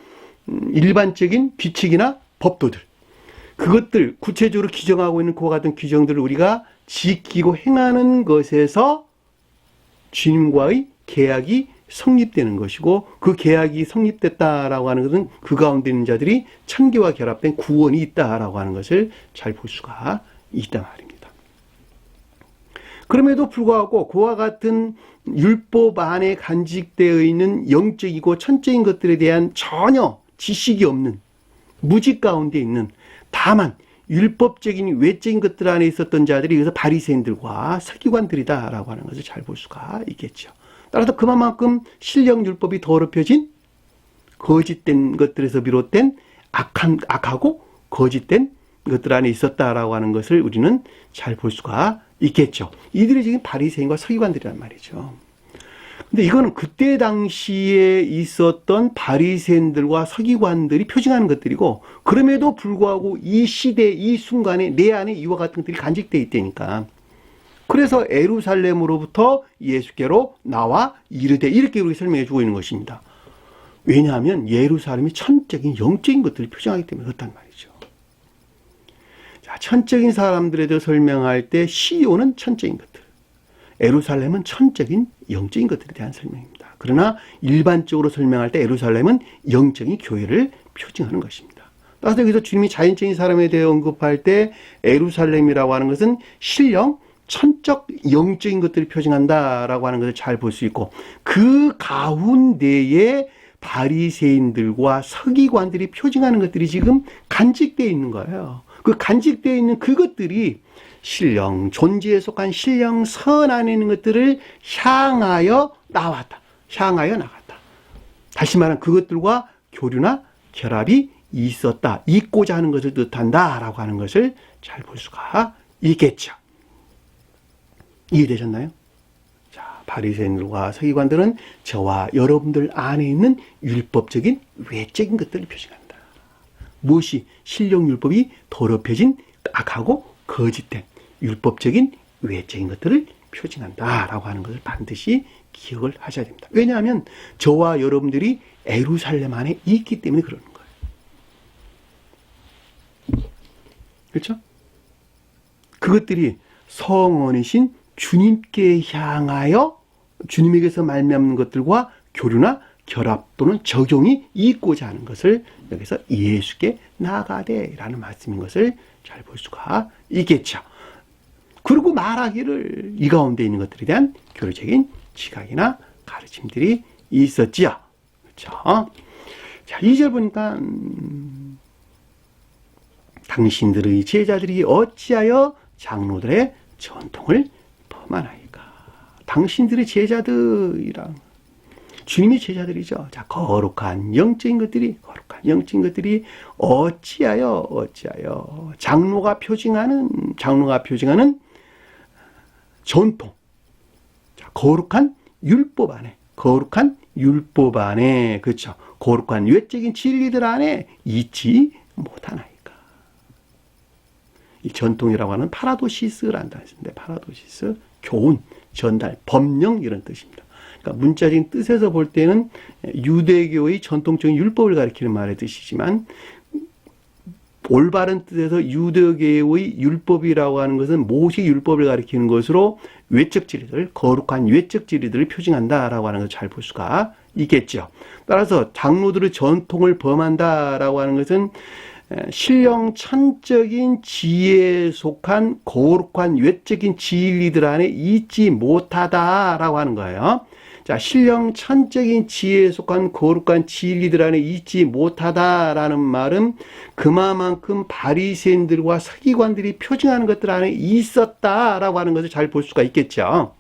일반적인 규칙이나 법도들, 그것들 구체적으로 규정하고 있는 그와 같은 규정들을 우리가 지키고 행하는 것에서 주님과의 계약이 성립되는 것이고, 그 계약이 성립됐다라고 하는 것은 그 가운데 있는 자들이 천계와 결합된 구원이 있다라고 하는 것을 잘 볼 수가 있단 말입니다. 그럼에도 불구하고 그와 같은 율법 안에 간직되어 있는 영적이고 천적인 것들에 대한 전혀 지식이 없는, 무지 가운데 있는, 다만 율법적인 외적인 것들 안에 있었던 자들이 여기서 바리새인들과 서기관들이다라고 하는 것을 잘 볼 수가 있겠죠. 따라서 그만큼 신령 율법이 더럽혀진 거짓된 것들에서 비롯된 악하고 거짓된 것들 안에 있었다라고 하는 것을 우리는 잘 볼 수가 있겠죠. 이들이 지금 바리새인과 서기관들이란 말이죠. 근데 이거는 그때 당시에 있었던 바리새인들과 서기관들이 표징하는 것들이고, 그럼에도 불구하고 이 시대, 이 순간에 내 안에 이와 같은 것들이 간직되어 있다니까. 그래서 예루살렘으로부터 예수께로 나와 이르되, 이렇게 우리가 설명해 주고 있는 것입니다. 왜냐하면 예루살렘이 천적인 영적인 것들을 표징하기 때문에 그렇단 말이죠. 자, 천적인 사람들에 대해 설명할 때 시온은 천적인 것들, 예루살렘은 천적인 영적인 것들에 대한 설명입니다. 그러나 일반적으로 설명할 때 예루살렘은 영적인 교회를 표징하는 것입니다. 따라서 여기서 주님이 자연적인 사람에 대해 언급할 때 예루살렘이라고 하는 것은 신령, 천적, 영적인 것들을 표징한다라고 하는 것을 잘 볼 수 있고, 그 가운데에 바리새인들과 서기관들이 표징하는 것들이 지금 간직되어 있는 거예요. 그 간직되어 있는 그것들이 신령, 존재에 속한 신령 선 안에 있는 것들을 향하여 나왔다. 향하여 나갔다. 다시 말하면 그것들과 교류나 결합이 있었다. 있고자 하는 것을 뜻한다라고 하는 것을 잘 볼 수가 있겠죠. 이해되셨나요? 자, 바리새인들과 서기관들은 저와 여러분들 안에 있는 율법적인 외적인 것들을 표징한다. 무엇이? 신령 율법이 더럽혀진 악하고 거짓된 율법적인 외적인 것들을 표징한다라고 하는 것을 반드시 기억을 하셔야 됩니다. 왜냐하면 저와 여러분들이 예루살렘 안에 있기 때문에 그러는 거예요. 그렇죠? 그것들이 성원이신 주님께 향하여 주님에게서 말미암는 것들과 교류나 결합 또는 적용이 있고자 하는 것을 여기서 예수께 나아가되라는 말씀인 것을 잘 볼 수가 있겠죠. 그리고 말하기를 이 가운데 있는 것들에 대한 교리적인 지각이나 가르침들이 있었지요. 그렇죠? 자, 2절 보니까 당신들의 제자들이 어찌하여 장로들의 전통을 범하나이까. 당신들의 제자들이랑 주님의 제자들이죠. 자, 거룩한 영적인 것들이 어찌하여 장로가 표징하는 전통. 자, 거룩한 율법 안에, 그렇죠. 거룩한 외적인 진리들 안에 있지 못하나이까. 이 전통이라고 하는 파라도시스라는 단어인데, 파라도시스, 교훈, 전달, 법령 이런 뜻입니다. 그러니까 문자적인 뜻에서 볼 때는 유대교의 전통적인 율법을 가리키는 말의 뜻이지만, 올바른 뜻에서 유대교의 율법이라고 하는 것은 모세 율법을 가리키는 것으로 외적 진리들, 거룩한 외적 진리들을 표징한다라고 하는 것을 잘 볼 수가 있겠죠. 따라서 장로들의 전통을 범한다라고 하는 것은 신령 천적인 지혜에 속한 거룩한 외적인 진리들 안에 있지 못하다라고 하는 거예요. 자, 신령 천적인 지혜에 속한 거룩한 진리들 안에 있지 못하다라는 말은 그만큼 바리새인들과 서기관들이 표징하는 것들 안에 있었다라고 하는 것을 잘 볼 수가 있겠죠.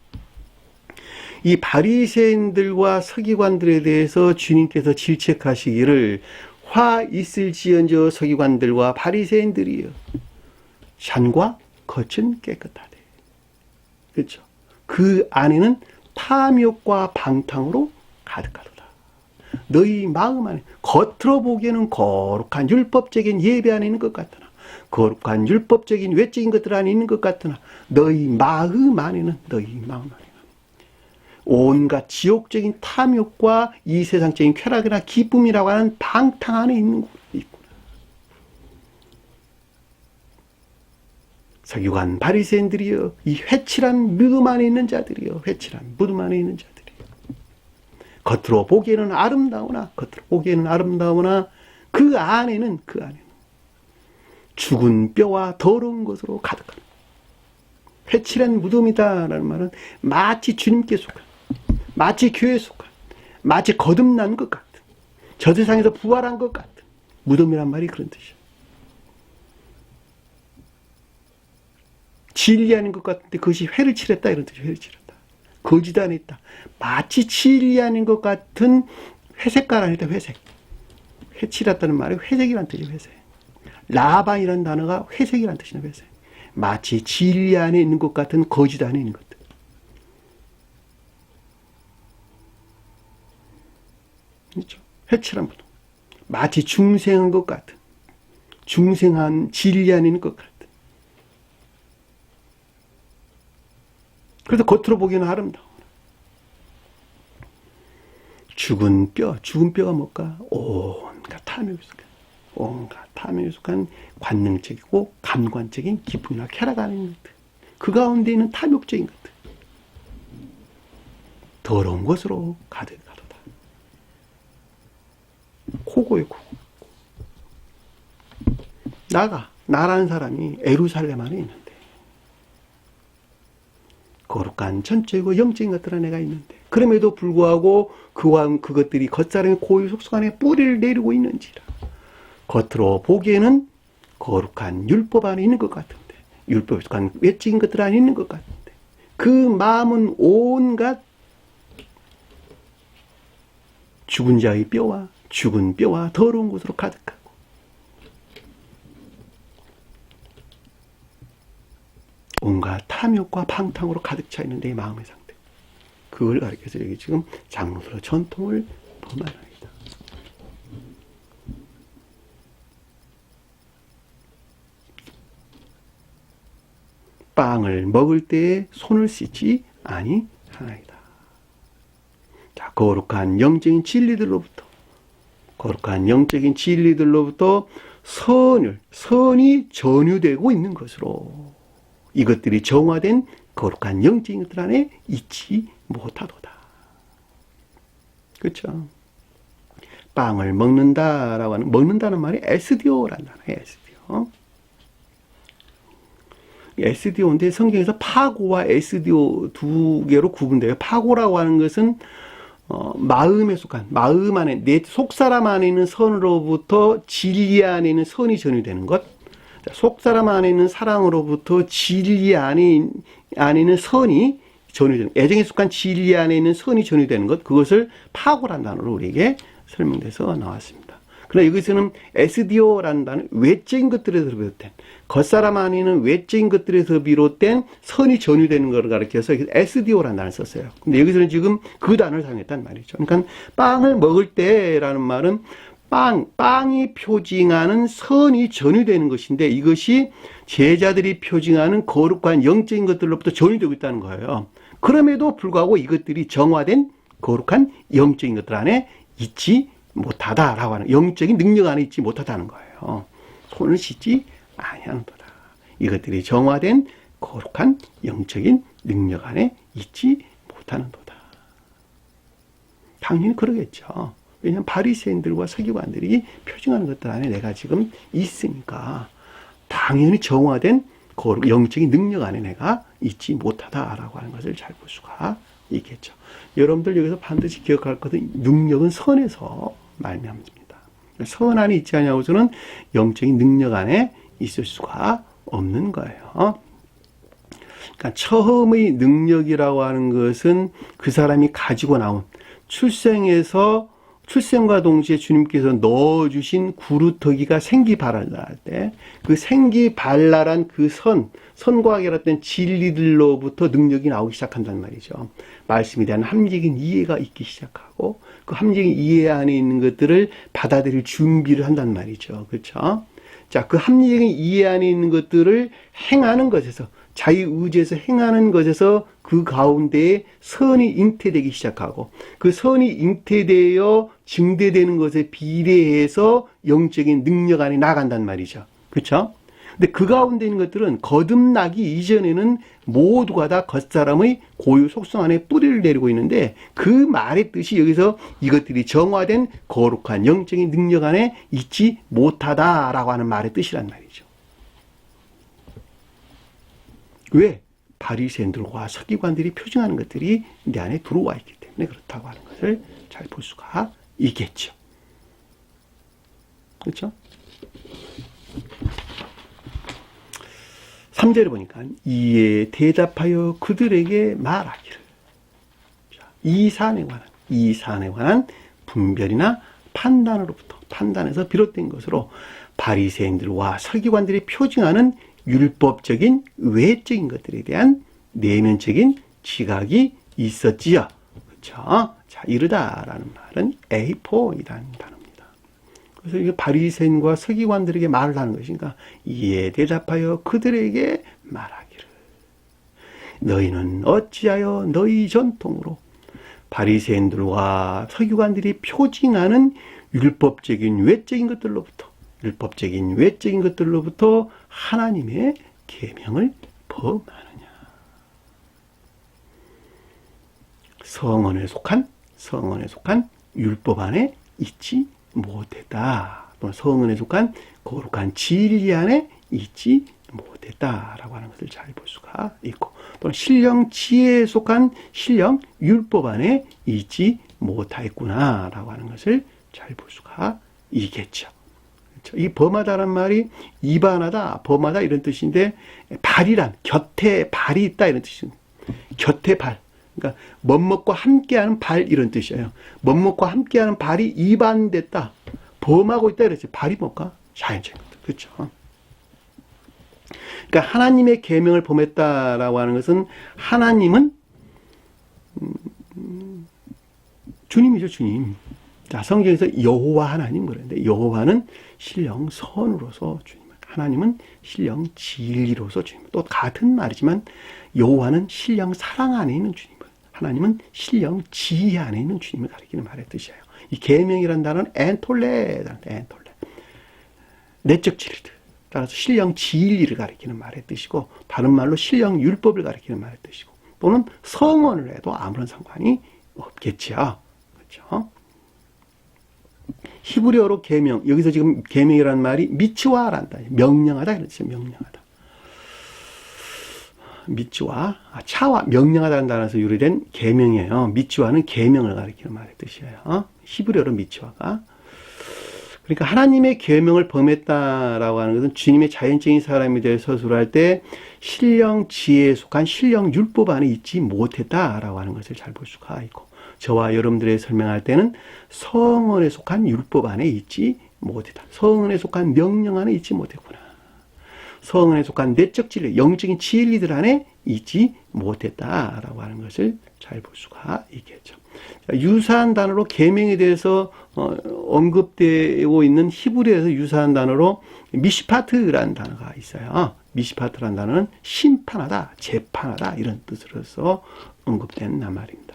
이 바리새인들과 서기관들에 대해서 주님께서 질책하시기를 화 있을지언저 서기관들과 바리새인들이여 산과 겉은 깨끗하되. 그렇죠. 그 안에는 탐욕과 방탕으로 가득하도다. 너희 마음 안에 겉으로 보기에는 거룩한 율법적인 예배 안에 있는 것 같으나 거룩한 율법적인 외적인 것들 안에 있는 것 같으나 너희 마음 안에는 온갖 지옥적인 탐욕과 이 세상적인 쾌락이나 기쁨이라고 하는 방탕 안에 있는 있구나. 서기관 바리새인들이여 이 회칠한 무덤 안에 있는 자들이여 회칠한 무덤 안에 있는 자들이여 겉으로 보기에는 아름다우나 그 안에는 죽은 뼈와 더러운 것으로 가득하다. 회칠한 무덤이다라는 말은 마치 주님께 속한 마치 교회에 속한 마치 거듭난 것 같은 저 세상에서 부활한 것 같은 무덤이란 말이 그런 뜻이야. 진리 아닌 것 같은데 그것이 회를 칠했다 이런 뜻이야. 회를 칠했다. 거짓 안에 있다. 마치 진리 아닌 것 같은 회색깔 안에 있다. 회색. 회칠했다는 말이 회색이란 뜻이야. 회색. 라반이라는 단어가 회색이란 뜻이야. 회색. 마치 진리 안에 있는 것 같은 거짓 안에 있는 것들. 그렇죠? 회칠한 무덤. 마치 중생한 것 같은, 중생한 진리 안에 있는 것 같은. 그래서 겉으로 보기에는 아름다워. 죽은 뼈가 뭘까? 온갖 탐욕에 속한 관능적이고 감관적인 기쁨이나 쾌락 안에 있는 것들. 그 가운데 있는 탐욕적인 것들. 더러운 것으로 가득하도다. 코고요, 코고. 나라는 사람이 에루살렘 안에 있는데, 거룩한 전적이고 영적인 것들 안에 내가 있는데, 그럼에도 불구하고 그것들이 겉사람의 고유 속성 안에 뿌리를 내리고 있는지라. 겉으로 보기에는 거룩한 율법 안에 있는 것 같은데, 율법에 속한 외적인 것들 안에 있는 것 같은데, 그 마음은 온갖 죽은 자의 뼈와 더러운 곳으로 가득하고 온갖 탐욕과 방탕으로 가득 차 있는 내 마음의 상태. 그걸 가리켜서 여기 지금 장로들의 전통을 범하나이다. 빵을 먹을 때에 손을 씻지 아니하나이다. 자, 거룩한 영적인 진리들로부터 선이 전유되고 있는 것으로 이것들이 정화된 거룩한 영적인 것들 안에 있지 못하도다. 그렇죠? 빵을 먹는다라고 하는, 먹는다는 말이 에스디오라는 단어예요. 에스디오인데 성경에서 파고와 에스디오 두 개로 구분돼요. 파고라고 하는 것은 마음에 속한, 마음 안에, 내 속사람 안에 있는 선으로부터 진리 안에 있는 선이 전유되는 것. 속사람 안에 있는 사랑으로부터 진리 안에 있는 선이 전유되는, 애정에 속한 진리 안에 있는 선이 전유되는 것. 그것을 파고란 단어로 우리에게 설명돼서 나왔습니다. 그러나 여기서는 에스디오라는 단어, 외적인 것들에서 비롯된, 겉사람 안에 있는 외적인 것들에서 비롯된 선이 전유되는 것을 가리켜서 에스디오라는 단어를 썼어요. 근데 여기서는 지금 그 단어를 사용했단 말이죠. 그러니까 빵을 먹을 때라는 말은 빵이 표징하는 선이 전유되는 것인데, 이것이 제자들이 표징하는 거룩한 영적인 것들로부터 전유되고 있다는 거예요. 그럼에도 불구하고 이것들이 정화된 거룩한 영적인 것들 안에 있지 못하다라고 하는, 영적인 능력 안에 있지 못하다는 거예요. 손을 씻지 아니하는도다. 이것들이 정화된 거룩한 영적인 능력 안에 있지 못하는도다. 당연히 그러겠죠. 왜냐하면 바리새인들과 서기관들이 표징하는 것들 안에 내가 지금 있으니까 당연히 정화된 거룩 영적인 능력 안에 내가 있지 못하다라고 하는 것을 잘 볼 수가 있겠죠. 여러분들 여기서 반드시 기억할 것은 능력은 선에서 말미암습니다. 선 안에 있지 않냐고서는 영적인 능력 안에 있을 수가 없는 거예요. 그러니까 처음의 능력이라고 하는 것은 그 사람이 가지고 나온 출생과 동시에 주님께서 넣어주신 구루터기가 생기발랄할 때 그 생기발랄한 그 선과 결합된 진리들로부터 능력이 나오기 시작한단 말이죠. 말씀에 대한 합리적인 이해가 있기 시작하고 그 합리적인 이해 안에 있는 것들을 받아들일 준비를 한단 말이죠. 그렇죠? 자, 그 합리적인 이해 안에 있는 것들을 행하는 것에서 자유의지에서 행하는 것에서 그 가운데에 선이 잉태되기 시작하고 그 선이 잉태되어 증대되는 것에 비례해서 영적인 능력 안에 나간단 말이죠. 그렇죠? 근데 그 가운데 있는 것들은 거듭나기 이전에는 모두가 다 겉사람의 고유 속성 안에 뿌리를 내리고 있는데 그 말의 뜻이 여기서 이것들이 정화된 거룩한 영적인 능력 안에 있지 못하다라고 하는 말의 뜻이란 말이죠. 왜? 바리새인들과 서기관들이 표징하는 것들이 내 안에 들어와 있기 때문에 그렇다고 하는 것을 잘 볼 수가 있겠죠. 그렇죠? 3절에 보니까 이에 대답하여 그들에게 말하기를 이 사안에 관한 분별이나 판단에서 비롯된 것으로 바리새인들과 서기관들이 표징하는 율법적인 외적인 것들에 대한 내면적인 지각이 있었지요. 그렇죠? 자, 이르다라는 말은 에이포이라는 단어입니다. 그래서 이게 바리새인과 서기관들에게 말을 하는 것인가? 이에 대답하여 그들에게 말하기를 너희는 어찌하여 너희 전통으로 바리새인들과 서기관들이 표징하는 율법적인 외적인 것들로부터 하나님의 계명을 범하느냐. 성언에 속한 율법 안에 있지 못했다. 또는 성언에 속한 거룩한 진리 안에 있지 못했다라고 하는 것을 잘 볼 수가 있고, 또는 신령 지혜에 속한 신령 율법 안에 있지 못하였구나라고 하는 것을 잘 볼 수가 있겠죠. 이 범하다란 말이 이반하다, 범하다 이런 뜻인데, 발이란 곁에 발이 있다 이런 뜻입니다. 곁에 발. 그러니까 멋먹과 함께하는 발 이런 뜻이에요. 멋먹과 함께하는 발이 이반됐다, 범하고 있다 이렇지. 발이 뭘까? 자연적인 것들. 그렇죠. 그러니까 하나님의 계명을 범했다라고 하는 것은 하나님은 주님이죠, 주님. 자, 성경에서 여호와 하나님 그러는데 여호와는 신령 선으로서 주님, 하나님은 신령 진리로서 주님. 또 같은 말이지만 여호와는 신령 사랑 안에 있는 주님, 하나님은 신령 지혜 안에 있는 주님을 가리키는 말의 뜻이에요. 이 계명이라는 단어는 엔톨레, 내적 진리들, 따라서 신령 진리를 가리키는 말의 뜻이고, 다른 말로 신령 율법을 가리키는 말의 뜻이고, 또는 성언을 해도 아무런 상관이 없겠지요. 그렇죠? 히브리어로 계명, 여기서 지금 계명이라는 말이 미츠와란다, 명령하다 이런 뜻이에요. 명령하다. 미츠와, 차와, 명령하다는 단어에서 유래된 계명이에요. 미츠와는 계명을 가리키는 말의 뜻이에요. 히브리어로 미츠와가. 그러니까 하나님의 계명을 범했다라고 하는 것은 주님의 자연적인 사람이 되어 서술할 때 신령 지혜에 속한 신령 율법 안에 있지 못했다라고 하는 것을 잘 볼 수가 있고, 저와 여러분들의 설명할 때는 성언에 속한 율법 안에 있지 못했다. 성언에 속한 명령 안에 있지 못했구나. 성언에 속한 내적 진리, 영적인 진리들 안에 있지 못했다라고 하는 것을 잘 볼 수가 있겠죠. 유사한 단어로 계명에 대해서 언급되고 있는 히브리어에서 유사한 단어로 미시파트라는 단어가 있어요. 미시파트라는 단어는 심판하다, 재판하다 이런 뜻으로서 언급된 말입니다.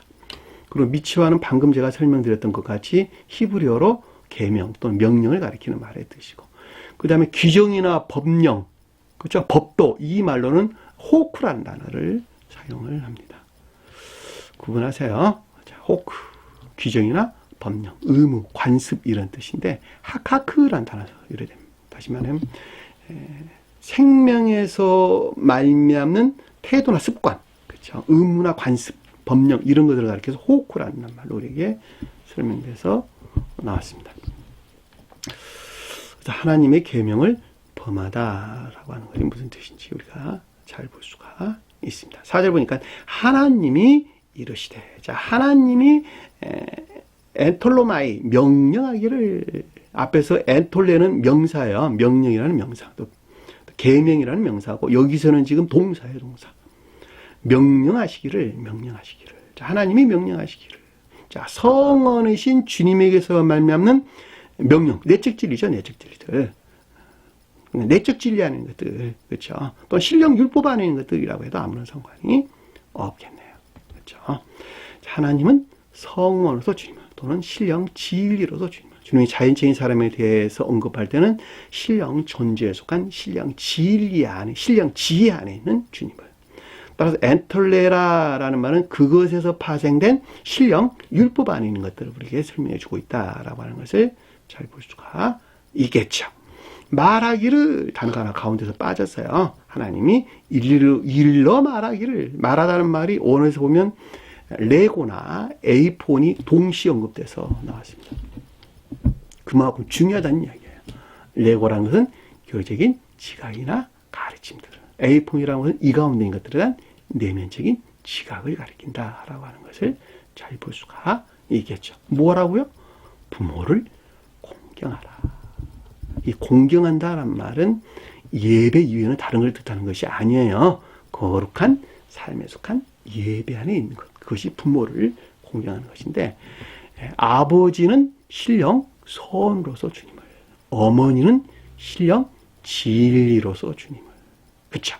그리고 미츠와는 방금 제가 설명드렸던 것 같이 히브리어로 계명 또는 명령을 가리키는 말의 뜻이고, 그 다음에 규정이나 법령, 그렇죠? 법도, 이 말로는 호크라는 단어를 사용을 합니다. 구분하세요. 자, 호크, 규정이나 법령, 의무, 관습 이런 뜻인데 하카크라는 단어에서 유래됩니다. 다시 말하면 생명에서 말미암는 태도나 습관, 그렇죠? 의무나 관습, 법령 이런 것들을 가리켜서 호크라는 말로 우리에게 설명돼서 나왔습니다. 하나님의 계명을 범하다라고 하는 것이 무슨 뜻인지 우리가 잘 볼 수가 있습니다. 4절 보니까 하나님이 이르시되, 자, 하나님이 엔톨로마이, 명령하기를, 앞에서 엔톨레는 명사예요. 명령이라는 명사, 또 계명이라는 명사고, 여기서는 지금 동사예요, 동사. 명령하시기를. 자, 하나님이 명령하시기를. 자, 성언이신 주님에게서 말미암는 명령, 내적 진리죠, 내적 진리들. 내적 진리하는 것들, 그렇죠. 또 신령 율법 안에 있는 것들이라고 해도 아무런 상관이 없겠네요, 그렇죠. 자, 하나님은 성원으로서 주님을, 또는 신령 진리로서 주님을, 주님이 자연체인 사람에 대해서 언급할 때는 신령 존재에 속한 신령 진리 안에, 신령 지혜 안에 있는 주님을. 따라서 엔톨레라라는 말은 그것에서 파생된 신령 율법 안에 있는 것들을 우리에게 설명해 주고 있다라고 하는 것을 잘 볼 수가 있겠죠. 말하기를, 단어가 하나 가운데서 빠졌어요. 하나님이 일러 말하기를. 말하다는 말이 원어에서 보면 레고나 에이폰이 동시에 언급돼서 나왔습니다. 그만큼 중요하다는 이야기예요. 레고라는 것은 교적인 지각이나 가르침들을, 에이폰이라는 것은 이 가운데 있는 것들에 대한 내면적인 지각을 가리킨다라고 하는 것을 잘 볼 수가 있겠죠. 뭐라고요? 부모를 공경하라. 이 공경한다란 말은 예배 이외에는 다른 걸 뜻하는 것이 아니에요. 거룩한 삶에 속한 예배 안에 있는 것, 그것이 부모를 공경하는 것인데, 아버지는 신령 선으로서 주님을, 어머니는 신령 진리로서 주님을. 그쵸?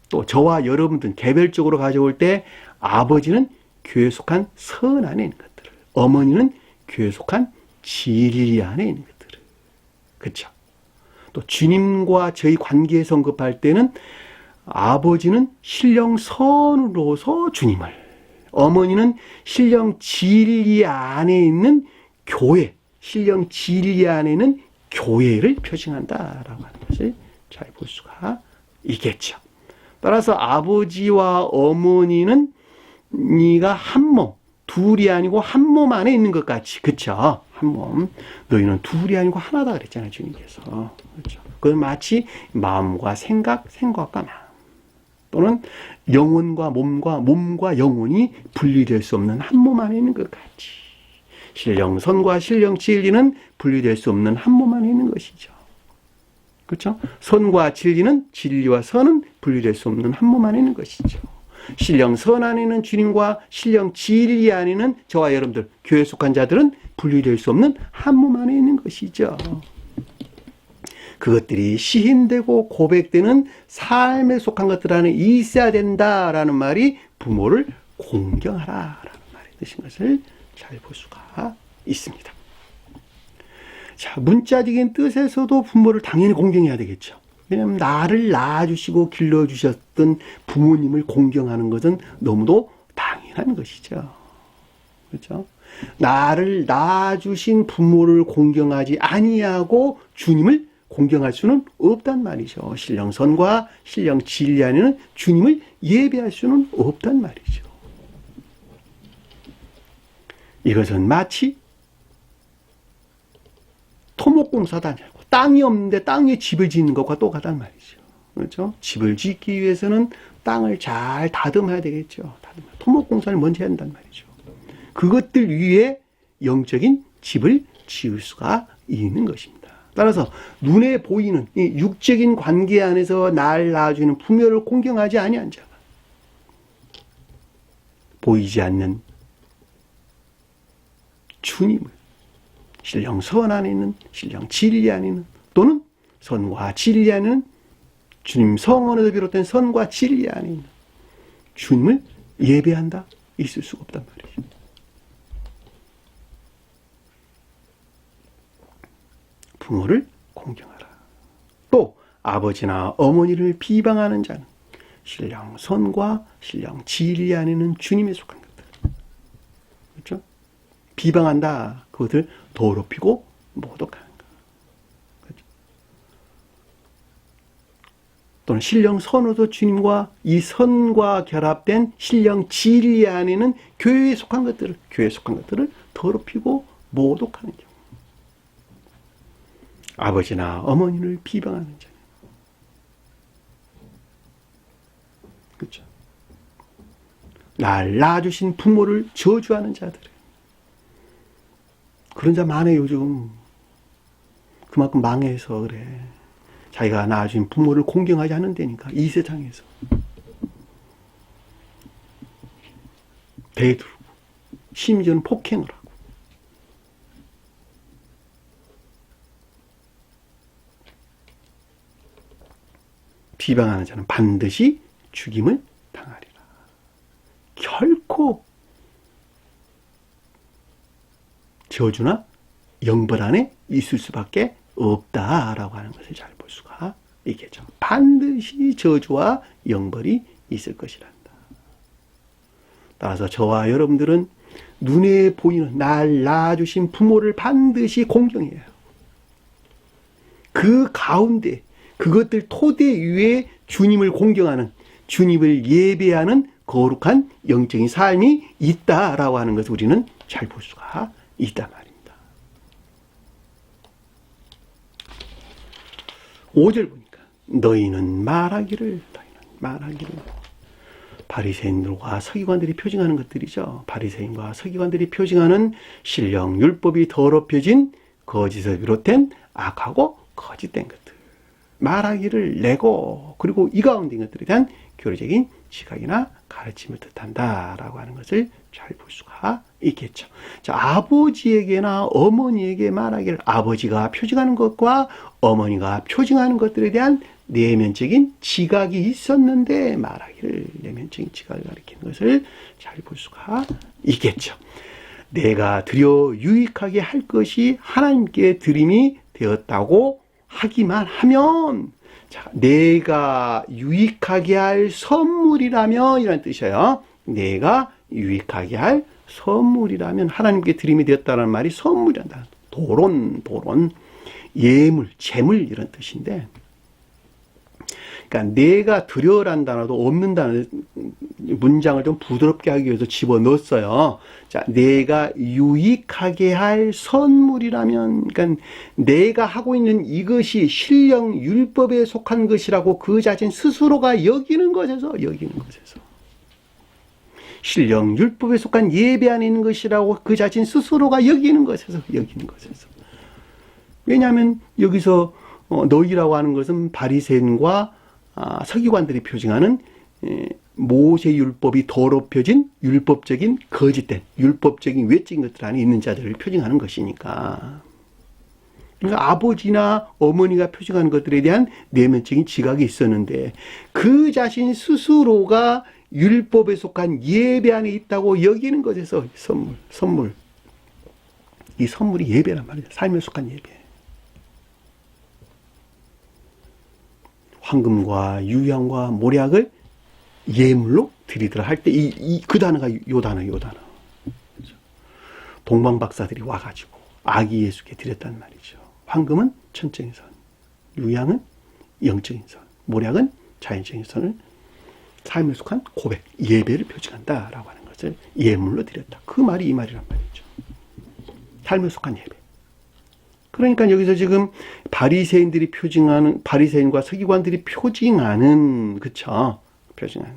또 저와 여러분들 개별적으로 가져올 때 아버지는 교회에 속한 선 안에 있는 것들을, 어머니는 교회에 속한 진리 안에 있는 것들을. 그렇죠? 또 주님과 저희 관계에서 언급할 때는 아버지는 신령 선으로서 주님을, 어머니는 신령 진리 안에 있는 교회, 신령 진리 안에 있는 교회를 표징한다라고 하는 것을 잘 볼 수가 있겠죠. 따라서 아버지와 어머니는 네가 한 몸, 둘이 아니고 한 몸 안에 있는 것 같이, 그쵸? 한 몸. 너희는 둘이 아니고 하나다 그랬잖아요, 주님께서. 그렇죠? 그건 마치 마음과 생각과 마음, 또는 영혼과 몸과 영혼이 분리될 수 없는 한 몸 안에 있는 것 같이, 신령선과 신령 진리는 분리될 수 없는 한 몸 안에 있는 것이죠. 그렇죠? 선과 진리는, 진리와 선은 분리될 수 없는 한 몸 안에 있는 것이죠. 신령 선 안에 있는 주님과 신령 진리 안에 있는 저와 여러분들, 교회에 속한 자들은 분리될 수 없는 한 몸 안에 있는 것이죠. 그것들이 시인되고 고백되는 삶에 속한 것들 안에 있어야 된다라는 말이 부모를 공경하라라는 말의 뜻인 것을 잘 볼 수가 있습니다. 자, 문자적인 뜻에서도 부모를 당연히 공경해야 되겠죠. 왜냐하면 나를 낳아주시고 길러주셨던 부모님을 공경하는 것은 너무도 당연한 것이죠. 그렇죠? 나를 낳아주신 부모를 공경하지 아니하고 주님을 공경할 수는 없단 말이죠. 신령선과 신령 진리 안에는 주님을 예배할 수는 없단 말이죠. 이것은 마치 토목공사도 아니고 땅이 없는데 땅 위에 집을 짓는 것과 똑같단 말이죠. 그렇죠? 집을 짓기 위해서는 땅을 잘 다듬어야 되겠죠. 토목공사를 먼저 해야 한단 말이죠. 그것들 위에 영적인 집을 지을 수가 있는 것입니다. 따라서 눈에 보이는 이 육적인 관계 안에서 날 낳아주는 부모를 공경하지 아니한 자가 보이지 않는 주님을, 신령 선 안에 있는, 신령 진리 안에 있는, 또는 선과 진리 안에 있는, 주님 성언에서 비롯된 선과 진리 안에 있는 주님을 예배한다? 있을 수가 없단 말이죠. 부모를 공경하라. 또 아버지나 어머니를 비방하는 자는 신령 선과 신령 진리 안에는 주님에 속한 것들. 그렇죠? 비방한다. 그것을 더럽히고 모독하는 것. 그렇죠? 또는 신령 선호도 주님과 이 선과 결합된 신령 진리 안에는 교회에 속한 것들을 더럽히고 모독하는 경우. 아버지나 어머니를 비방하는 자. 그렇죠? 날 낳아주신 부모를 저주하는 자들. 그런 자 많아요, 요즘. 그만큼 망해서 그래. 자기가 낳아준 부모를 공경하지 않는다니까, 이 세상에서. 대두고, 심지어는 폭행을 하고. 비방하는 자는 반드시 죽임을 당하리라. 결코 저주나 영벌 안에 있을 수밖에 없다라고 하는 것을 잘 볼 수가 있겠죠. 반드시 저주와 영벌이 있을 것이란다. 따라서 저와 여러분들은 눈에 보이는 날 낳아주신 부모를 반드시 공경해야 해요. 그 가운데 그것들 토대 위에 주님을 공경하는, 주님을 예배하는 거룩한 영적인 삶이 있다라고 하는 것을 우리는 잘 볼 수가 있단 말입니다. 5절 보니까 너희는 말하기를. 바리새인들과 서기관들이 표징하는 것들이죠. 바리새인과 서기관들이 표징하는 신령 율법이 더럽혀진 거짓을 비롯된 악하고 거짓된 것들. 말하기를 내고, 그리고 이 가운데 있는 것들에 대한 교리적인 지각이나 가르침을 뜻한다라고 하는 것을 잘 볼 수가 있겠죠. 자, 아버지에게나 어머니에게 말하기를, 아버지가 표징하는 것과 어머니가 표징하는 것들에 대한 내면적인 지각이 있었는데 말하기를, 내면적인 지각을 가리키는 것을 잘 볼 수가 있겠죠. 내가 드려 유익하게 할 것이 하나님께 드림이 되었다고 하기만 하면, 자, 내가 유익하게 할 선물이라면, 이런 뜻이에요. 내가 유익하게 할 선물이라면, 하나님께 드림이 되었다는 말이 선물이란다. 도론, 예물, 재물, 이런 뜻인데, 그러니까 내가 드려란 단어도 없는 단어, 문장을 좀 부드럽게 하기 위해서 집어넣었어요. 자, 내가 유익하게 할 선물이라면, 그러니까 내가 하고 있는 이것이 신령 율법에 속한 것이라고 그 자신 스스로가 여기는 것에서 신령 율법에 속한 예배 안에 있는 것이라고 그 자신 스스로가 여기는 것에서 왜냐하면 여기서 너희라고 하는 것은 바리새인과 서기관들이 표징하는 모세 율법이 더럽혀진 율법적인 거짓된 율법적인 외적인 것들 안에 있는 자들을 표징하는 것이니까, 그러니까 아버지나 어머니가 표징하는 것들에 대한 내면적인 지각이 있었는데 그 자신 스스로가 율법에 속한 예배 안에 있다고 여기는 것에서 선물. 이 선물이 예배란 말이죠. 삶에 속한 예배. 황금과 유향과 모략을 예물로 드리더라 할 때 그 단어가 요 단어. 동방박사들이 와가지고 아기 예수께 드렸단 말이죠. 황금은 천적인 선, 유향은 영적인 선, 모략은 자연적인 선을 삶에 속한 고백, 예배를 표징한다라고 하는 것을 예물로 드렸다. 그 말이 이 말이란 말이죠. 삶에 속한 예배. 그러니까 여기서 지금 바리새인들이 표징하는, 바리새인과 서기관들이 표징하는, 그쵸? 표징하는.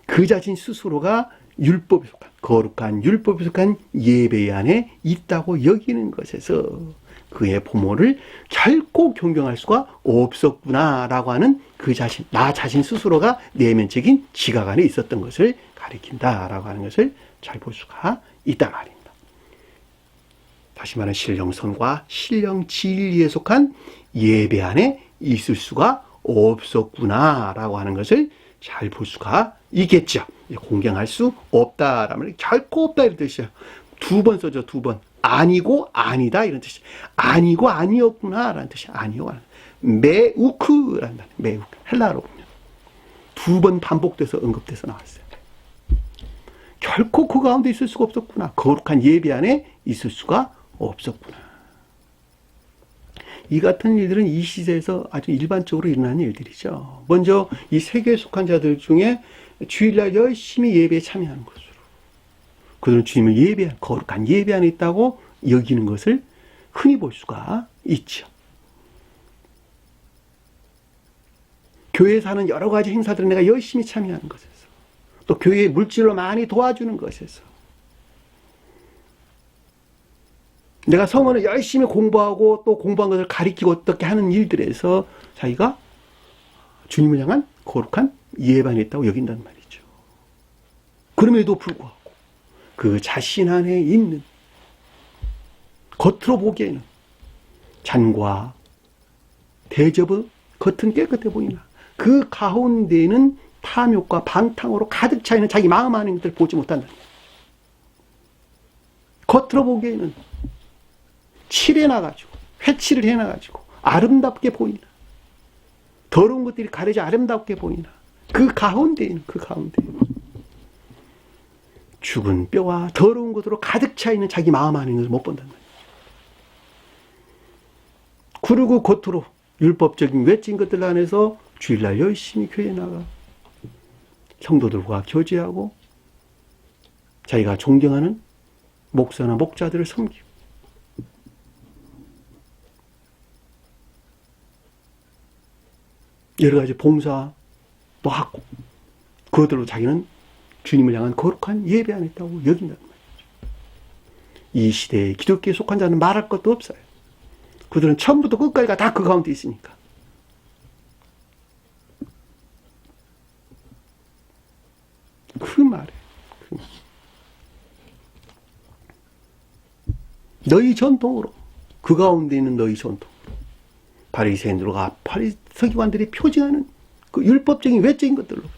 그 자신 스스로가 율법에 속한, 거룩한 율법에 속한 예배 안에 있다고 여기는 것에서 그의 부모를 결코 존경할 수가 없었구나라고 하는 그 자신, 나 자신 스스로가 내면적인 지각 안에 있었던 것을 가리킨다라고 하는 것을 잘 볼 수가 있단 말입니다. 다시 말하면 신령선과 신령 진리에 속한 예배 안에 있을 수가 없었구나라고 하는 것을 잘 볼 수가 있겠죠. 공경할 수 없다라면 결코 없다 이런 뜻이에요. 2번 써죠. 2번. 아니고 아니다 이런 뜻이. 아니고 아니었구나라는 뜻이. 아니요. 메우크라는 단어. 메우크. 헬라어로 보면 두 번 반복돼서 언급돼서 나왔어요. 결코 그 가운데 있을 수가 없었구나. 거룩한 예배 안에 있을 수가 없었구나. 이 같은 일들은 이 시대에서 아주 일반적으로 일어나는 일들이죠. 먼저 이 세계에 속한 자들 중에 주일날 열심히 예배에 참여하는 것으로 그들은 주님을 예배한 거룩한 예배 안에 있다고 여기는 것을 흔히 볼 수가 있죠. 교회에서 하는 여러 가지 행사들을 내가 열심히 참여하는 것에서, 또 교회에 물질로 많이 도와주는 것에서, 내가 성언을 열심히 공부하고 또 공부한 것을 가리키고 어떻게 하는 일들에서 자기가 주님을 향한 거룩한 예반이 있다고 여긴다는 말이죠. 그럼에도 불구하고 그 자신 안에 있는, 겉으로 보기에는 잔과 대접의 겉은 깨끗해 보이나 그 가운데는 탐욕과 방탕으로 가득 차 있는 자기 마음 안에 것들을 보지 못한다. 겉으로 보기에는 칠해놔가지고 회칠을 해놔가지고 아름답게 보이나, 더러운 것들이 가려져 아름답게 보이나 그 가운데에는 죽은 뼈와 더러운 것으로 가득 차 있는 자기 마음 안에 있는 것을 못 본단 말이에요. 그리고 겉으로 율법적인 외적인 것들 안에서 주일날 열심히 교회에 나가 성도들과 교제하고 자기가 존경하는 목사나 목자들을 섬기고 여러 가지 봉사도 하고 그것들로 자기는 주님을 향한 거룩한 예배 안에 있다고 여긴다는 말이죠. 이 시대에 기독교에 속한 자는 말할 것도 없어요. 그들은 처음부터 끝까지가 다 그 가운데 있으니까. 그 말에 너희 전통으로, 그 가운데 있는 너희 전통으로 바리새인들과 서기관들이 표징하는 그 율법적인 외적인 것들로부터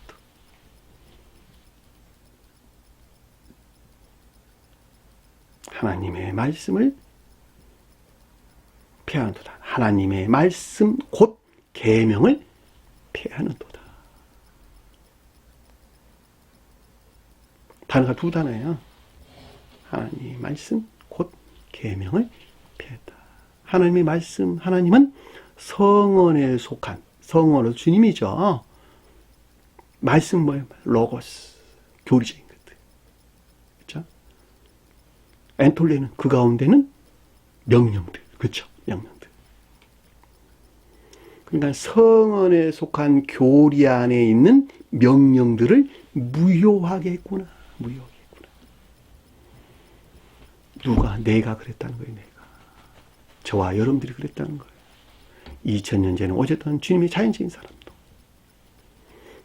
하나님의 말씀을 폐하는도다. 하나님의 말씀 곧 계명을 폐하는도다. 단어가 두 단어예요. 하나님의 말씀 곧 계명을 폐했다. 하나님의 말씀, 하나님은 성언에 속한, 성언은 주님이죠. 말씀 뭐예요? 로고스, 교리적인 것들. 그렇죠? 엔톨레는 그 가운데는 명령들, 그렇죠? 명령들. 그러니까 성언에 속한 교리 안에 있는 명령들을 무효하게 했구나. 무효하게 했구나. 누가? 내가 그랬다는 거예요. 내가. 저와 여러분들이 그랬다는 거예요. 2000년 전에 오셨던 주님의 자연적인 사람도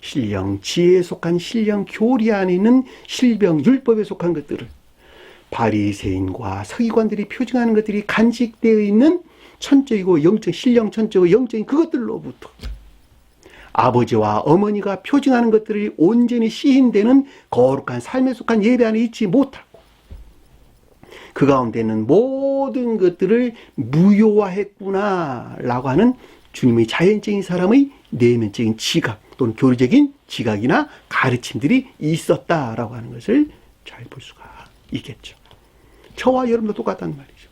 신령 지혜에 속한 신령 교리 안에 있는 실병 율법에 속한 것들을 바리새인과 서기관들이 표징하는 것들이 간직되어 있는 천적이고 영적, 신령 천적이고 영적인 그것들로부터 아버지와 어머니가 표징하는 것들이 온전히 시인되는 거룩한 삶에 속한 예배 안에 있지 못하고 그 가운데는 모든 것들을 무효화했구나 라고 하는 주님의 자연적인 사람의 내면적인 지각 또는 교리적인 지각이나 가르침들이 있었다라고 하는 것을 잘 볼 수가 있겠죠. 저와 여러분도 똑같다는 말이죠.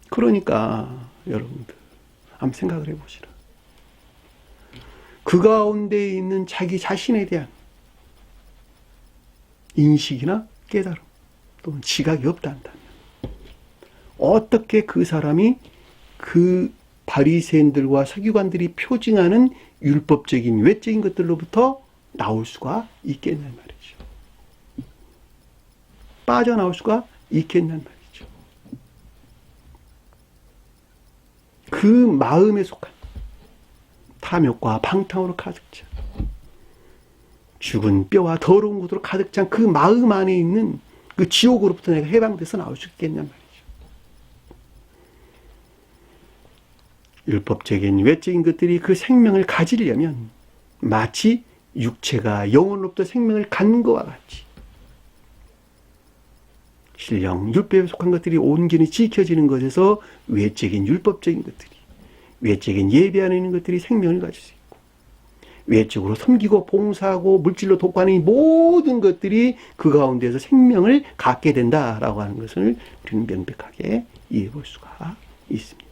그러니까 여러분들 한번 생각을 해보시라. 그 가운데 있는 자기 자신에 대한 인식이나 깨달음 또는 지각이 없다 한다면 어떻게 그 사람이 그 바리새인들과 서기관들이 표징하는 율법적인 외적인 것들로부터 나올 수가 있겠냐는 말이죠. 빠져나올 수가 있겠냐는 말이죠. 그 마음에 속한 탐욕과 방탕으로 가득 찬 죽은 뼈와 더러운 것으로 가득 찬 그 마음 안에 있는 그 지옥으로부터 내가 해방돼서 나올 수 있겠냔 말이죠. 율법적인 외적인 것들이 그 생명을 가지려면 마치 육체가 영혼으로부터 생명을 간 것과 같이 신령 율법에 속한 것들이 온전히 지켜지는 것에서 외적인 율법적인 것들이, 외적인 예배 안에 있는 것들이 생명을 가질 수 있고, 외적으로 섬기고 봉사하고 물질로 돕고하는 이 모든 것들이 그 가운데서 생명을 갖게 된다라고 하는 것을 우리는 명백하게 이해해 볼 수가 있습니다.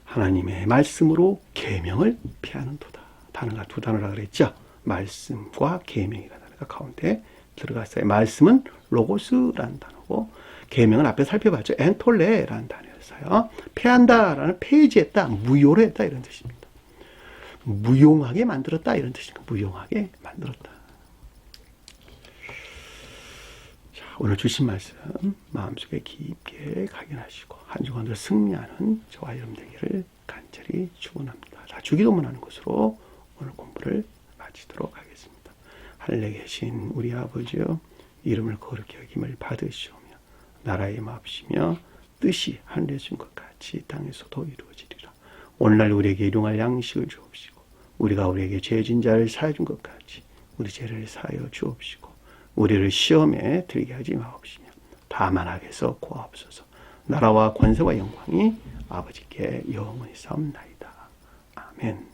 하나님의 말씀으로 계명을 피하는 도다. 단어가 두 단어라 그랬죠. 말씀과 계명이라는 단어가 가운데 들어갔어요. 말씀은 로고스라는 단어고, 계명은 앞에 살펴봤죠. 엔톨레라는 단어였어요. 폐한다라는 폐지했다, 무효로 했다 이런 뜻입니다. 무용하게 만들었다 이런 뜻입니다. 무용하게 만들었다. 자, 오늘 주신 말씀 마음속에 깊게 각인하시고 한 주간도 승리하는 저와 여러분 되기를 간절히 축원합니다. 자, 주기도문하는 것으로 오늘 공부를 마치도록 하겠습니다. 하늘에 계신 우리 아버지여, 이름을 거룩히 여김을 받으시오며 나라의 마옵시며 뜻이 하늘에 준 것 같이 땅에서도 이루어지리라. 오늘날 우리에게 일용할 양식을 주옵시고, 우리가 우리에게 죄진 자를 사해 준 것 같이 우리 죄를 사하여 주옵시고, 우리를 시험에 들게 하지 마옵시며 다만 악에서 구하옵소서. 나라와 권세와 영광이 아버지께 영원히 싸움나이다. 아멘.